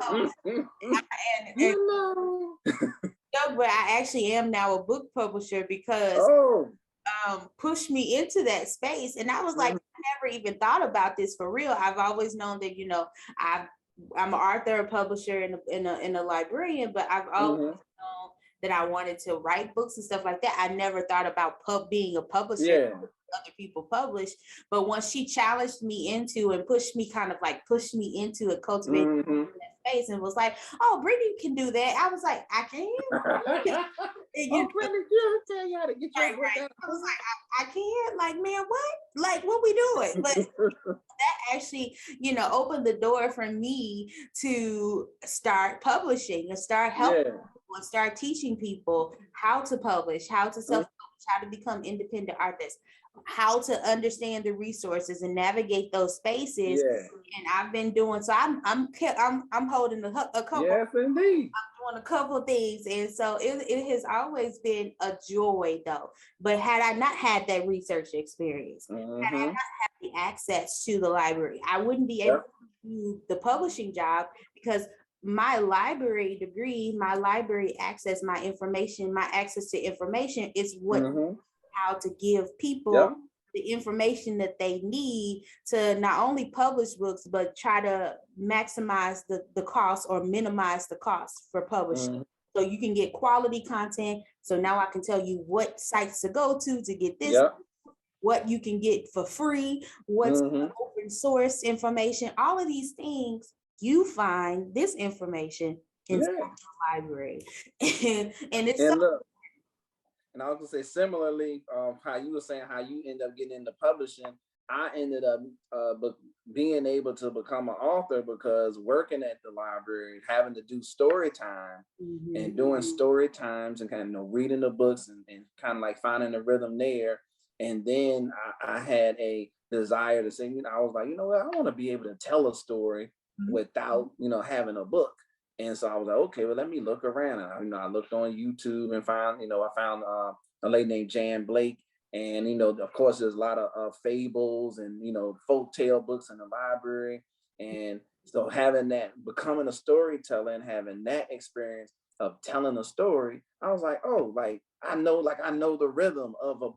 but I actually am now a book publisher because pushed me into that space. And I was like, I never even thought about this for real. I've always known that, I'm an author, a publisher, and a librarian, but I've always known that I wanted to write books and stuff like that. I never thought about being a publisher. Other people publish, but once she challenged me into and pushed me into a cultivated space and was like, oh, Brittany can do that. I was like, I can. Brittany, you tell you how to get your book out. I was like, I can't. Like, man, what? Like, what we doing? But that actually, opened the door for me to start publishing and start helping people and start teaching people how to publish, how to self-publish, how to become independent artists, how to understand the resources and navigate those spaces. And I've been doing so. I'm holding a couple. Yes, indeed. I'm doing a couple of things, and so it has always been a joy, though. But had I not had that research experience, had I not had the access to the library, I wouldn't be able to do the publishing job, because my library degree, my library access, my access to information is what how to give people the information that they need to not only publish books, but try to maximize the cost or minimize the cost for publishing. So you can get quality content. So now I can tell you what sites to go to get this, what you can get for free, what's open source information, all of these things. You find this information in the library. and it's and I was gonna say similarly, how you were saying how you end up getting into publishing. I ended up being able to become an author because working at the library, having to do story time and doing story times and kind of reading the books and kind of like finding the rhythm there. And then I had a desire to say, I was like, what, I want to be able to tell a story without, having a book. And so I was like, okay, well, let me look around. And I looked on YouTube and found a lady named Jan Blake. And, of course, there's a lot of fables and, folk tale books in the library. And so having that, becoming a storyteller and having that experience of telling a story, I was like, oh, I know the rhythm of a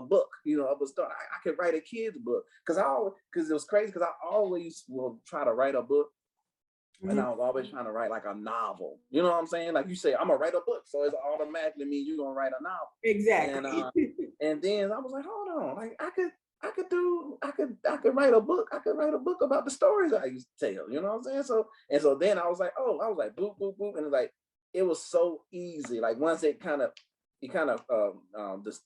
book, of a story. I could write a kid's book because it was crazy because I always will try to write a book. And I was always trying to write like a novel. You know what I'm saying? Like you say, I'm gonna write a book, so it's automatically means you're gonna write a novel. Exactly. And then I was like, hold on, like I could write a book. I could write a book about the stories I used to tell. You know what I'm saying? So then I was like, boop, boop, boop, and it was so easy. Like once the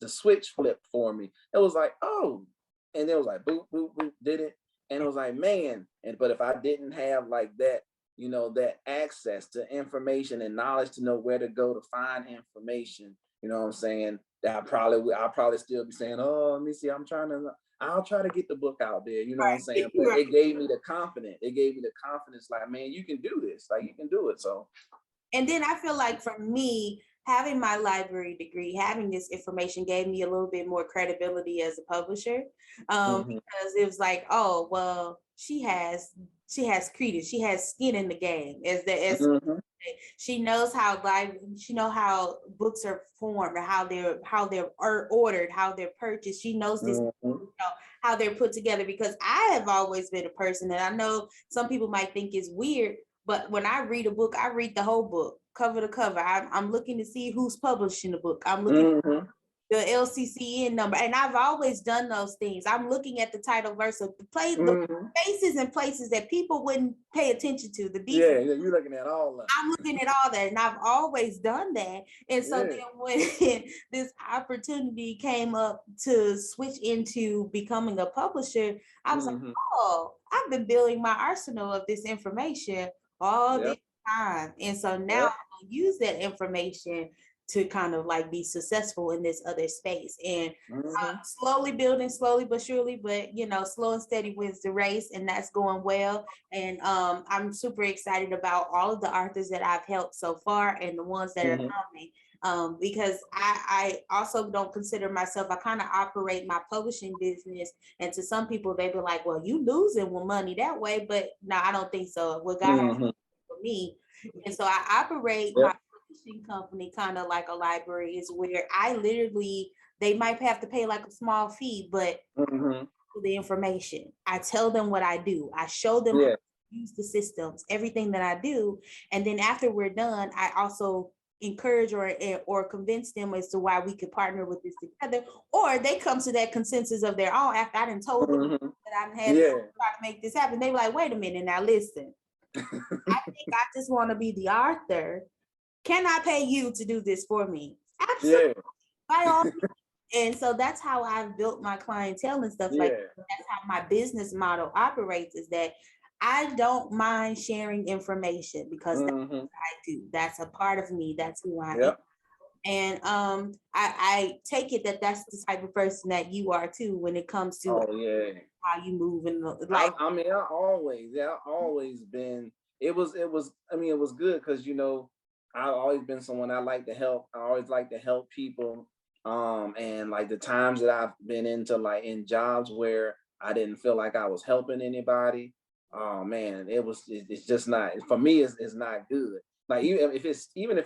switch flipped for me. It was like, oh, and it was like boop, boop, boop, did it. And it was like, man, but if I didn't have like that, that access to information and knowledge to know where to go to find information, you know what I'm saying? That I'll probably still be saying, oh, let me see, I'll try to get the book out there, you know what I'm saying? But it gave me the confidence. It gave me the confidence, like, man, you can do this, like you can do it. So. And then I feel like for me, having my library degree, having this information gave me a little bit more credibility as a publisher, because it was like, oh, well, she has credence, she has skin in the game, she knows how how books are formed, or how they're ordered, how they're purchased. She knows this, how they're put together. Because I have always been a person, and I know some people might think it's weird, but when I read a book, I read the whole book, cover to cover. I'm looking to see who's publishing the book. I'm looking at the LCCN number, and I've always done those things. I'm looking at the title verse of the spaces and places that people wouldn't pay attention to. The details. Yeah, you're looking at all that. I'm looking at all that, and I've always done that. And so then when this opportunity came up to switch into becoming a publisher, I was like, oh, I've been building my arsenal of this information all this time. And so now I'm gonna use that information to kind of like be successful in this other space. And slowly building, slowly but surely, but slow and steady wins the race, and that's going well. And I'm super excited about all of the authors that I've helped so far and the ones that are coming. Because I also don't consider myself, I kind of operate my publishing business, and to some people they be like, well, you losing money that way, but no, I don't think so. What God has for me. And so I operate my publishing company kind of like a library, is where I literally, they might have to pay like a small fee, but the information, I tell them what I do, I show them how to use the systems, everything that I do. And then after we're done, I also encourage or convince them as to why we could partner with this together, or they come to that consensus of their own after I done told them that I'm having to try to make this happen. They were like, wait a minute, now listen, I think I just want to be the author. Can I pay you to do this for me? Absolutely. By all means. And so that's how I've built my clientele and stuff like that. That's how my business model operates, is that I don't mind sharing information, because that's what I do. That's a part of me. That's who I am. And I take it that that's the type of person that you are too, when it comes to how you move in life. I've always been. It was good because I've always been someone I like to help. I always like to help people. And like the times that I've been in jobs where I didn't feel like I was helping anybody, oh man, it's just not, for me, it's not good. Like even if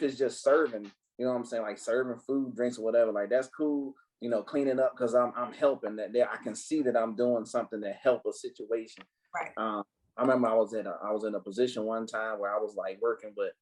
it's just serving, you know what I'm saying, like serving food, drinks, or whatever, like that's cool, cleaning up, because I'm helping that there. I can see that I'm doing something to help a situation. Right. I remember I was in a position one time where I was like working with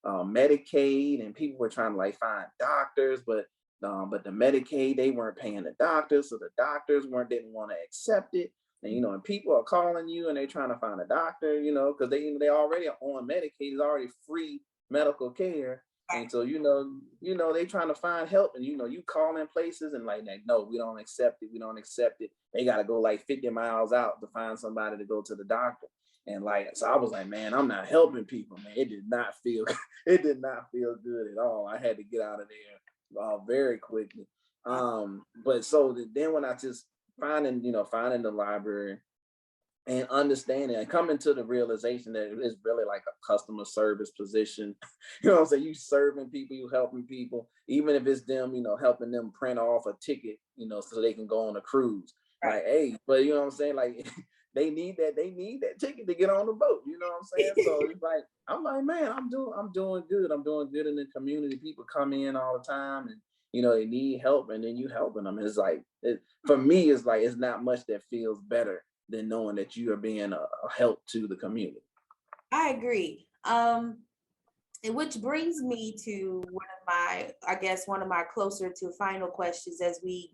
Medicaid, and people were trying to like find doctors, but the Medicaid, they weren't paying the doctors, so the doctors didn't want to accept it. And and people are calling you and they're trying to find a doctor, because they already are on Medicaid. It's already free medical care. And so they trying to find help, and you call in places and like, no, we don't accept it. They got to go like 50 miles out to find somebody to go to the doctor. And like, so I was like, man, I'm not helping people, man. It did not feel good at all. I had to get out of there very quickly. But so then when I just finding the library and understanding and coming to the realization that it's really like a customer service position. You know what I'm saying? You serving people, you helping people, even if it's them, helping them print off a ticket, so they can go on a cruise. Right. Like, hey, but you know what I'm saying? Like they need that ticket to get on the boat. You know what I'm saying? So it's like, I'm like, man, I'm doing good. I'm doing good in the community. People come in all the time and they need help, and then you helping them. It's like, for me, it's like, it's not much that feels better than knowing that you are being a help to the community. I agree. Which brings me to one of my closer to final questions as we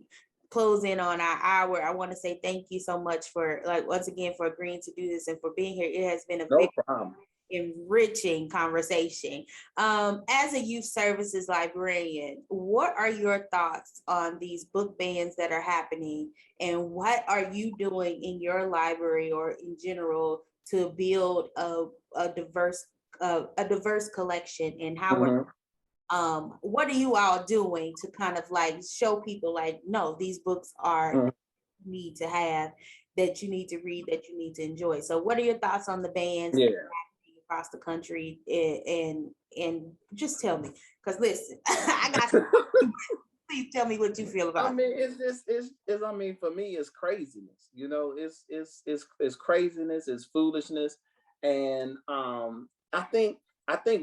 close in on our hour. I want to say thank you so much for, like, once again, for agreeing to do this and for being here. It has been a no problem. enriching conversation. As a youth services librarian, what are your thoughts on these book bans that are happening, and what are you doing in your library or in general to build a diverse collection, and how what are you all doing to kind of like show people like, no, these books are need to have, that you need to read, that you need to enjoy? So what are your thoughts on the bans across the country, and just tell me, because listen, I got please tell me what you feel about I mean, it's I mean, for me, it's craziness. You know, it's craziness, it's foolishness. And I think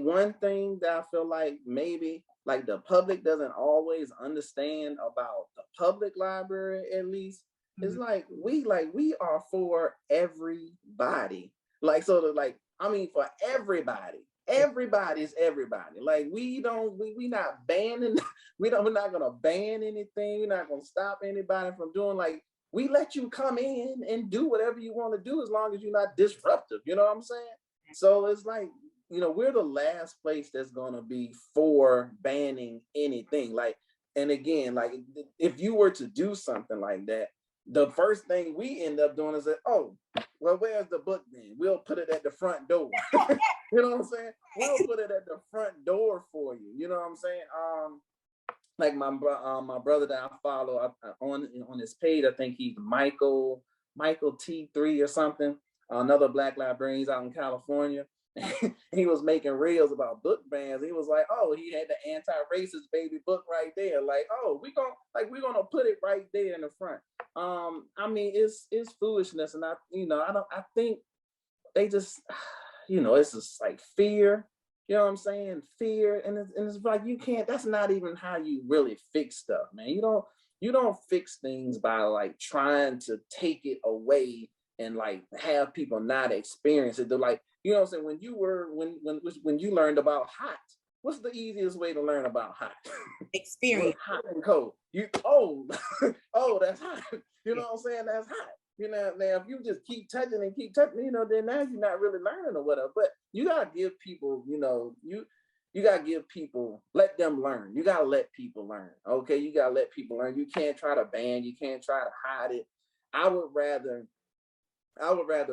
one thing that I feel like maybe like the public doesn't always understand about the public library, at least, is like we are for everybody. Like, so to like, I mean, for everybody. Everybody's everybody. Like, we not banning, we're not gonna ban anything, we're not gonna stop anybody from doing, like, we let you come in and do whatever you want to do as long as you're not disruptive. You know what I'm saying? So it's like, we're the last place that's gonna be for banning anything. Like, and again, like, if you were to do something like that, the first thing we end up doing is that, oh, well, where's the book then? We'll put it at the front door. You know what I'm saying? We'll put it at the front door for you. You know what I'm saying? Like my brother that I follow on his page, I think he's Michael T3 or something. Another Black Librarian out in California. He was making reels about book bans. He was like, oh, he had the anti-racist baby book right there. Like, oh, we're gonna put it right there in the front. I mean, it's foolishness, and I think they just, it's just like fear. You know what I'm saying? Fear, and it's like, you can't. That's not even how you really fix stuff, man. You don't fix things by like trying to take it away and like have people not experience it. They're like, you know what I'm saying? When you learned about hot, what's the easiest way to learn about hot? Experience. Hot and cold. Oh, that's hot. You know what I'm saying? That's hot. Now if you just keep touching, then now you're not really learning or whatever. But you gotta give people, you gotta give people, let them learn. You gotta let people learn. Okay, you gotta let people learn. You can't try to ban, you can't try to hide it. I would rather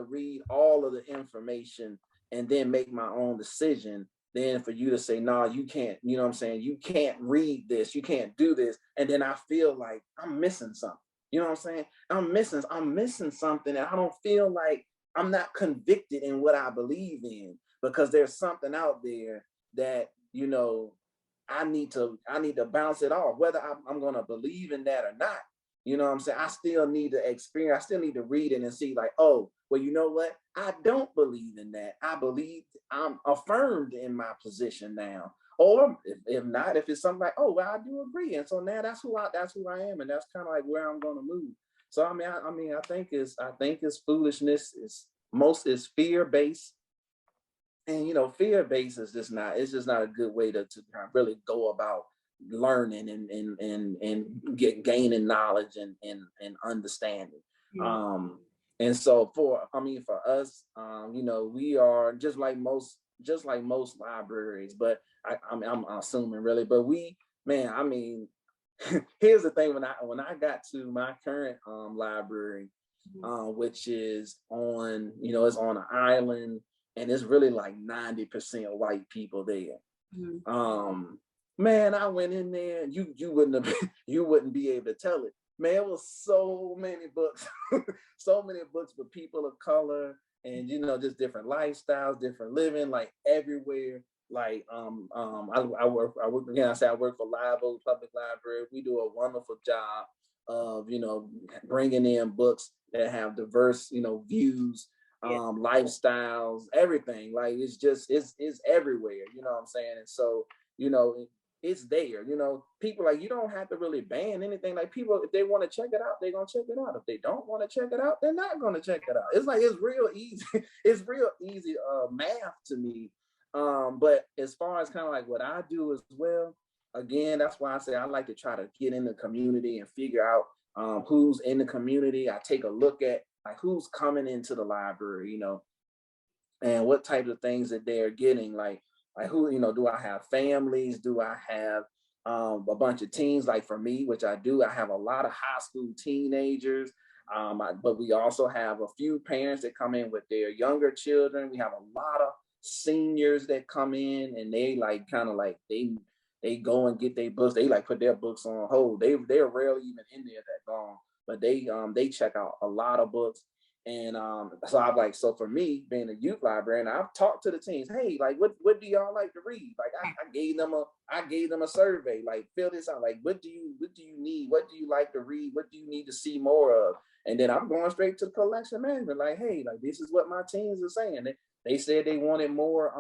read all of the information and then make my own decision than for you to say, no, you can't, you know what I'm saying? You can't read this, you can't do this. And then I feel like I'm missing something. You know what I'm saying? I'm missing something, and I don't feel like I'm not convicted in what I believe in, because there's something out there that, I need to bounce it off, whether I'm going to believe in that or not. You know what I'm saying? I still need to experience, I still need to read it and see like, oh, well, you know what? I don't believe in that. I believe I'm affirmed in my position now. Or if not, if it's something like, oh, well, I do agree. And so now that's who I am. And that's kind of like where I'm going to move. So, I think it's foolishness. It's fear-based. And, fear-based is just not a good way to really go about learning and gaining knowledge and understanding. And so for us, we are just like most libraries, but I'm assuming really, but here's the thing: when I got to my current library, which is on, it's on an island, and it's really like 90% white people there. Man, I went in there, and you wouldn't be able to tell it. Man, it was so many books, so many books with people of color, and just different lifestyles, different living, like everywhere. Like I work again. I work for Live Oak Public Library. We do a wonderful job of bringing in books that have diverse views, lifestyles, everything. Like it's everywhere. You know what I'm saying? And so it's there. People, like, you don't have to really ban anything. Like, people, if they want to check it out, they're gonna check it out. If they don't want to check it out, they're not gonna check it out. It's like, it's real easy. It's real easy math to me. But as far as kind of like what I do as well, again, that's why I say I like to try to get in the community and figure out who's in the community. I take a look at like who's coming into the library, and what types of things that they're getting. Like who, do I have families? Do I have a bunch of teens? Like for me, which I do, I have a lot of high school teenagers. But we also have a few parents that come in with their younger children. We have a lot of seniors that come in, and they like kind of like they go and get their books. They like put their books on hold. They're rarely even in there that long, but they check out a lot of books. And so I'm like, so for me, being a youth librarian, I've talked to the teens. Hey, like, what do y'all like to read? Like, I gave them a survey. Like, fill this out. Like, what do you need? What do you like to read? What do you need to see more of? And then I'm going straight to collection management. Like, hey, like this is what my teens are saying. They said they wanted more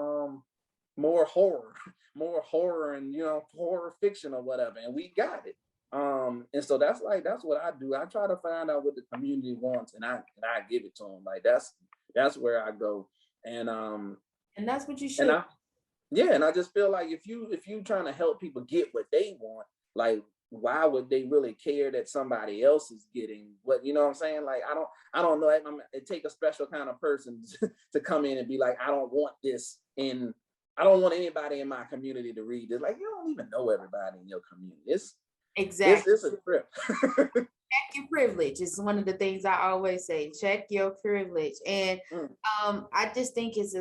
horror, more horror, and horror fiction or whatever, and we got it. And so that's what I do. I try to find out what the community wants, and I give it to them. Like that's where I go. And that's what you should. And I just feel like if you trying to help people get what they want, like why would they really care that somebody else is getting what, you know what I'm saying? Like I don't know. It take a special kind of person to come in and be like, I don't want this I don't want anybody in my community to read this. Like, you don't even know everybody in your community. Exactly. It's a trip. Check your privilege. It's one of the things I always say. Check your privilege. And I just think it's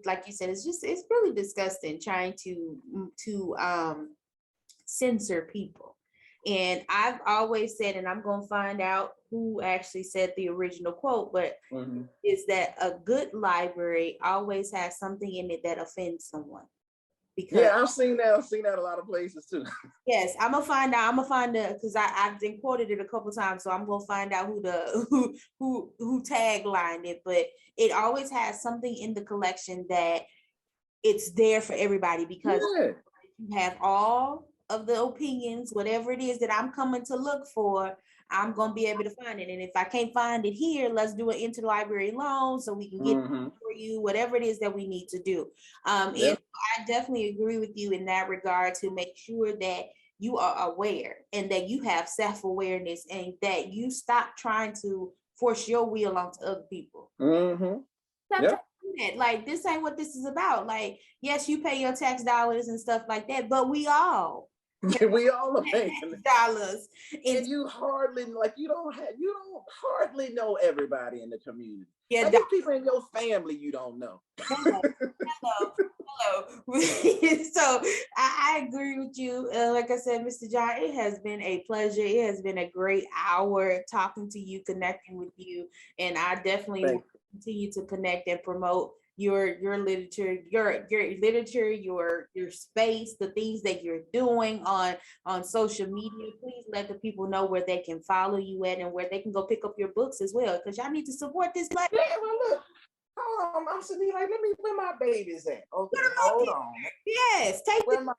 like you said, it's really disgusting trying to censor people. And I've always said, and I'm going to find out who actually said the original quote, but is that a good library always has something in it that offends someone. Because I've seen that a lot of places too. Yes, I'm gonna find out because I've been quoted it a couple times, so I'm gonna find out who taglined it. But it always has something in the collection that it's there for everybody, because you have all of the opinions, whatever it is that I'm coming to look for, I'm gonna be able to find it. And if I can't find it here, let's do an interlibrary loan so we can get it for you, whatever it is that we need to do. And I definitely agree with you in that regard, to make sure that you are aware and that you have self-awareness and that you stop trying to force your will onto other people. Like, this ain't what this is about. Like, yes, you pay your tax dollars and stuff like that, but we all are paying dollars, and you hardly you don't hardly know everybody in the community. Yeah, like there's people in your family you don't know. Hello. So I agree with you. Like I said, Mr. John, it has been a pleasure. It has been a great hour talking to you, connecting with you, and I definitely will continue to connect and promote your literature, your space, the things that you're doing on social media. Please let the people know where they can follow you at and where they can go pick up your books as well, because y'all need to support this. Well, look, I'm sitting like, where my babies at? Okay, hold on. Yes, take where my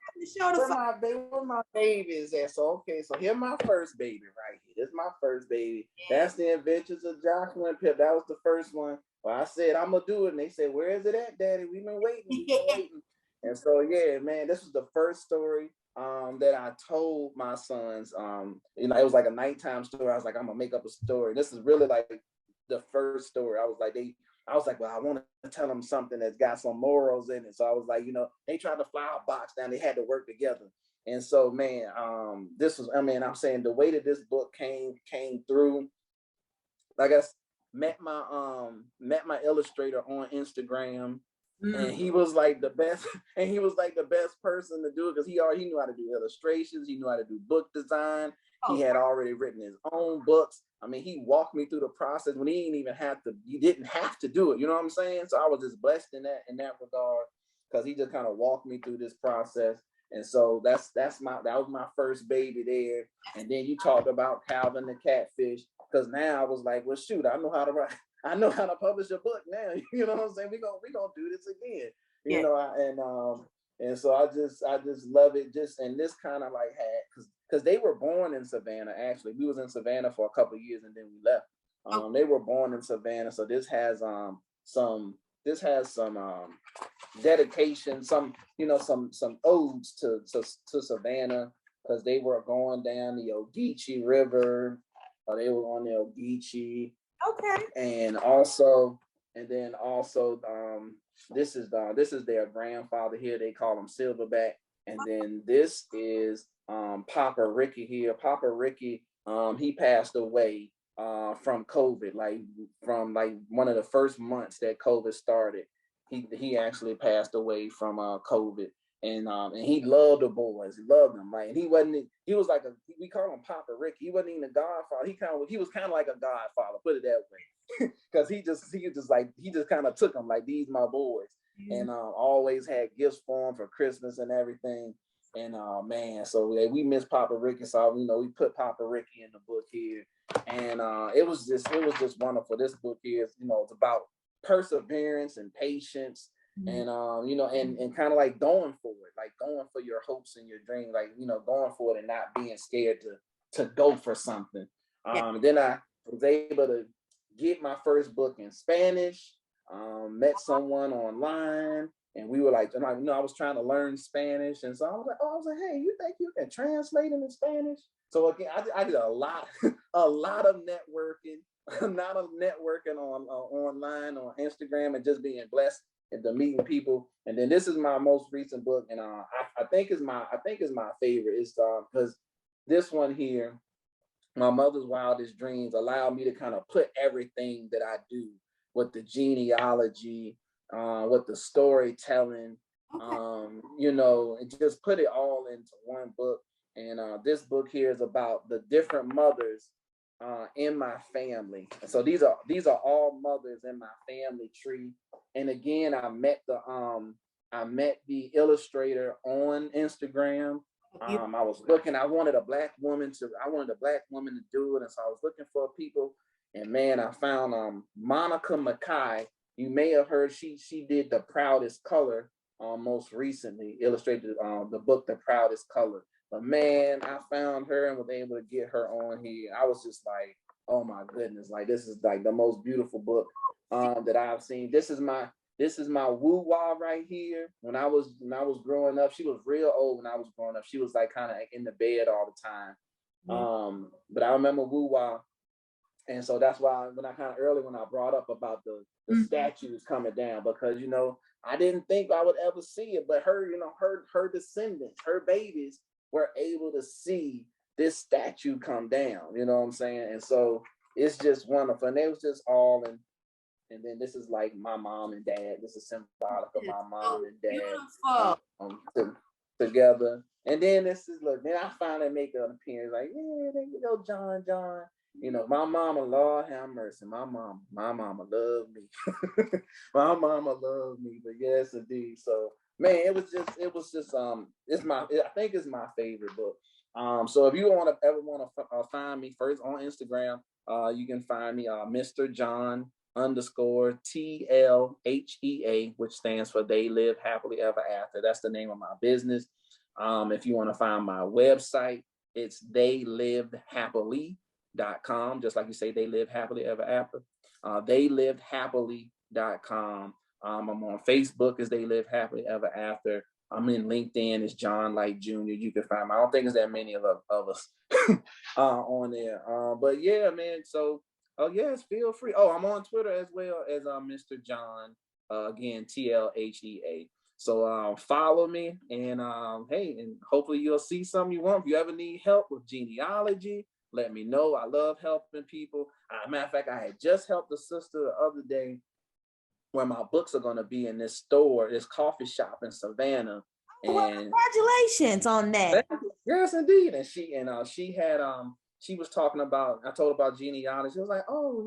babies at. So here's my first baby right here. This is my first baby. That's The Adventures of Joshua and Pip. That was the first one. Well, I said I'm gonna do it, and they said, "Where is it at, Daddy? We've been waiting." And so man, this was the first story that I told my sons. It was like a nighttime story. I was like, I'm gonna make up a story. This is really like the first story. I was like, well, I want to tell them something that's got some morals in it. So I was like, they tried to fly a box down. They had to work together. And so, man, I'm saying the way that this book came through, like I met my illustrator on Instagram, and he was like the best, person to do it, because he knew how to do illustrations. He knew how to do book design. He had already written his own books. I mean, he walked me through the process when he didn't have to do it. You know what I'm saying? So I was just blessed in that regard, because he just kind of walked me through this process. And so that was my first baby there. And then you talked about Calvin the Catfish, because now I was like, well, shoot, I know how to write. I know how to publish a book now. You know what I'm saying? We gonna do this again. You know, and so I just love it. And this kind of like had, because they were born in Savannah. Actually, we was in Savannah for a couple of years and then we left. They were born in Savannah, so this has some dedication, some odes to Savannah, because they were going down the Ogeechee River. They were on the Ogeechee. Okay. And also And then also, this is their grandfather here. They call him Silverback. And then this is Papa Ricky here. Papa Ricky, he passed away from COVID, like from like one of the first months that COVID started. He actually passed away from COVID. And he loved the boys. He loved them. Like, and he was like we call him Papa Ricky. He wasn't even a godfather. He was kind of like a godfather, put it that way. Because he just kind of took them like, these my boys. And always had gifts for them for Christmas and everything. And man, so we miss Papa Ricky. So we put Papa Ricky in the book here. And it was just wonderful. This book here is, it's about perseverance and patience. And and kind of like going for it, like going for your hopes and your dreams, like going for it and not being scared to go for something. And then I was able to get my first book in Spanish. Met someone online, and we were like, and I was trying to learn Spanish, and so I was like, hey, you think you can translate into Spanish? So again, I did a lot of networking, on online, on Instagram, and just being blessed and the meeting people. And then this is my most recent book, and I think is my favorite. It's because this one here, My Mother's Wildest Dreams, allowed me to kind of put everything that I do with the genealogy, with the storytelling, and just put it all into one book. And this book here is about the different mothers in my family. So these are all mothers in my family tree. And again, I met the illustrator on Instagram. I was looking. I wanted a black woman to do it, and so I was looking for people. And man, I found Monica Mackay. You may have heard she did The Proudest Color most recently, illustrated the book The Proudest Color. But man, I found her and was able to get her on here. I was just like, oh my goodness, like this is like the most beautiful book that I've seen. This is my woo-wah right here. When I was growing up, she was real old when I was growing up. She was like kind of in the bed all the time. But I remember woo-wah. And so that's why when I brought up about the statues coming down, because I didn't think I would ever see it, but her descendants, her babies were able to see this statue come down, you know what I'm saying? And so it's just wonderful. And it was just all in. And then this is like my mom and dad. This is symbolic of my mom and dad together. And then then I finally make an appearance, like, yeah, there you go, John. My mama, Lord have mercy. My mama loved me. My mama loved me. But yes, indeed. So man, it was just I think it's my favorite book. So if you ever want to find me first on Instagram, you can find me Mr. John _TLHEA, which stands for They Live Happily Ever After. That's the name of my business. If you want to find my website, it's theylivedhappily.com, just like you say, They Live Happily Ever After. Theylivedhappily.com. I'm on Facebook as They Live Happily Ever After. I'm in LinkedIn as John Light Jr. You can find me. I don't think there's that many of us on there. But yeah, man. So yes, feel free. Oh, I'm on Twitter as well as Mr. John, again, TLHEA. So follow me, and hey, and hopefully you'll see something you want. If you ever need help with genealogy, let me know. I love helping people. Matter of fact, I had just helped a sister the other day where my books are going to be in this coffee shop in Savannah. And congratulations on that. Yes, indeed. And she had she was talking about, I told her about genealogy. She was like, oh,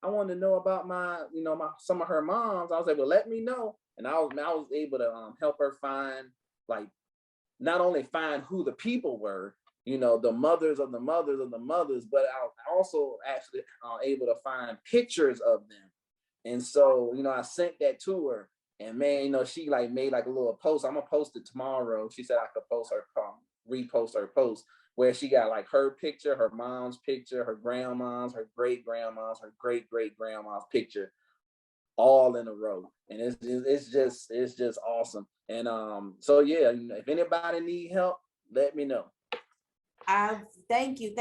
I wanted to know about some of her moms. I was like, well, let me know. And I was able to help her find, like, not only find who the people were, the mothers of the mothers of the mothers, but I also actually able to find pictures of them. And so, I sent that to her, and man, she like made like a little post. I'm gonna post it tomorrow. She said I could repost her post, where she got like her picture, her mom's picture, her grandma's, her great grandma's, her great great grandma's picture, all in a row. And it's just awesome. And so yeah, if anybody need help, let me know. Thank you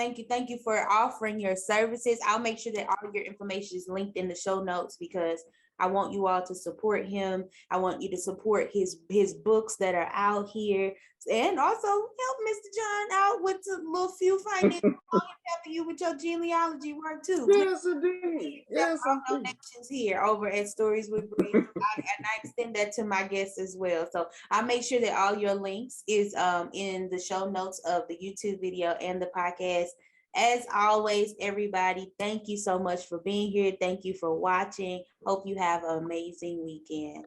for offering your services. I'll make sure that all your information is linked in the show notes, because I want you all to support him. I want you to support his books that are out here, and also help Mr. John out with a little few finances. Helping you with your genealogy work too. Yes, indeed. Yes, indeed. Donations here over at Stories with Bree, and I extend that to my guests as well. So I'll make sure that all your links is in the show notes of the YouTube video and the podcast. As always, everybody, thank you so much for being here. Thank you for watching. Hope you have an amazing weekend.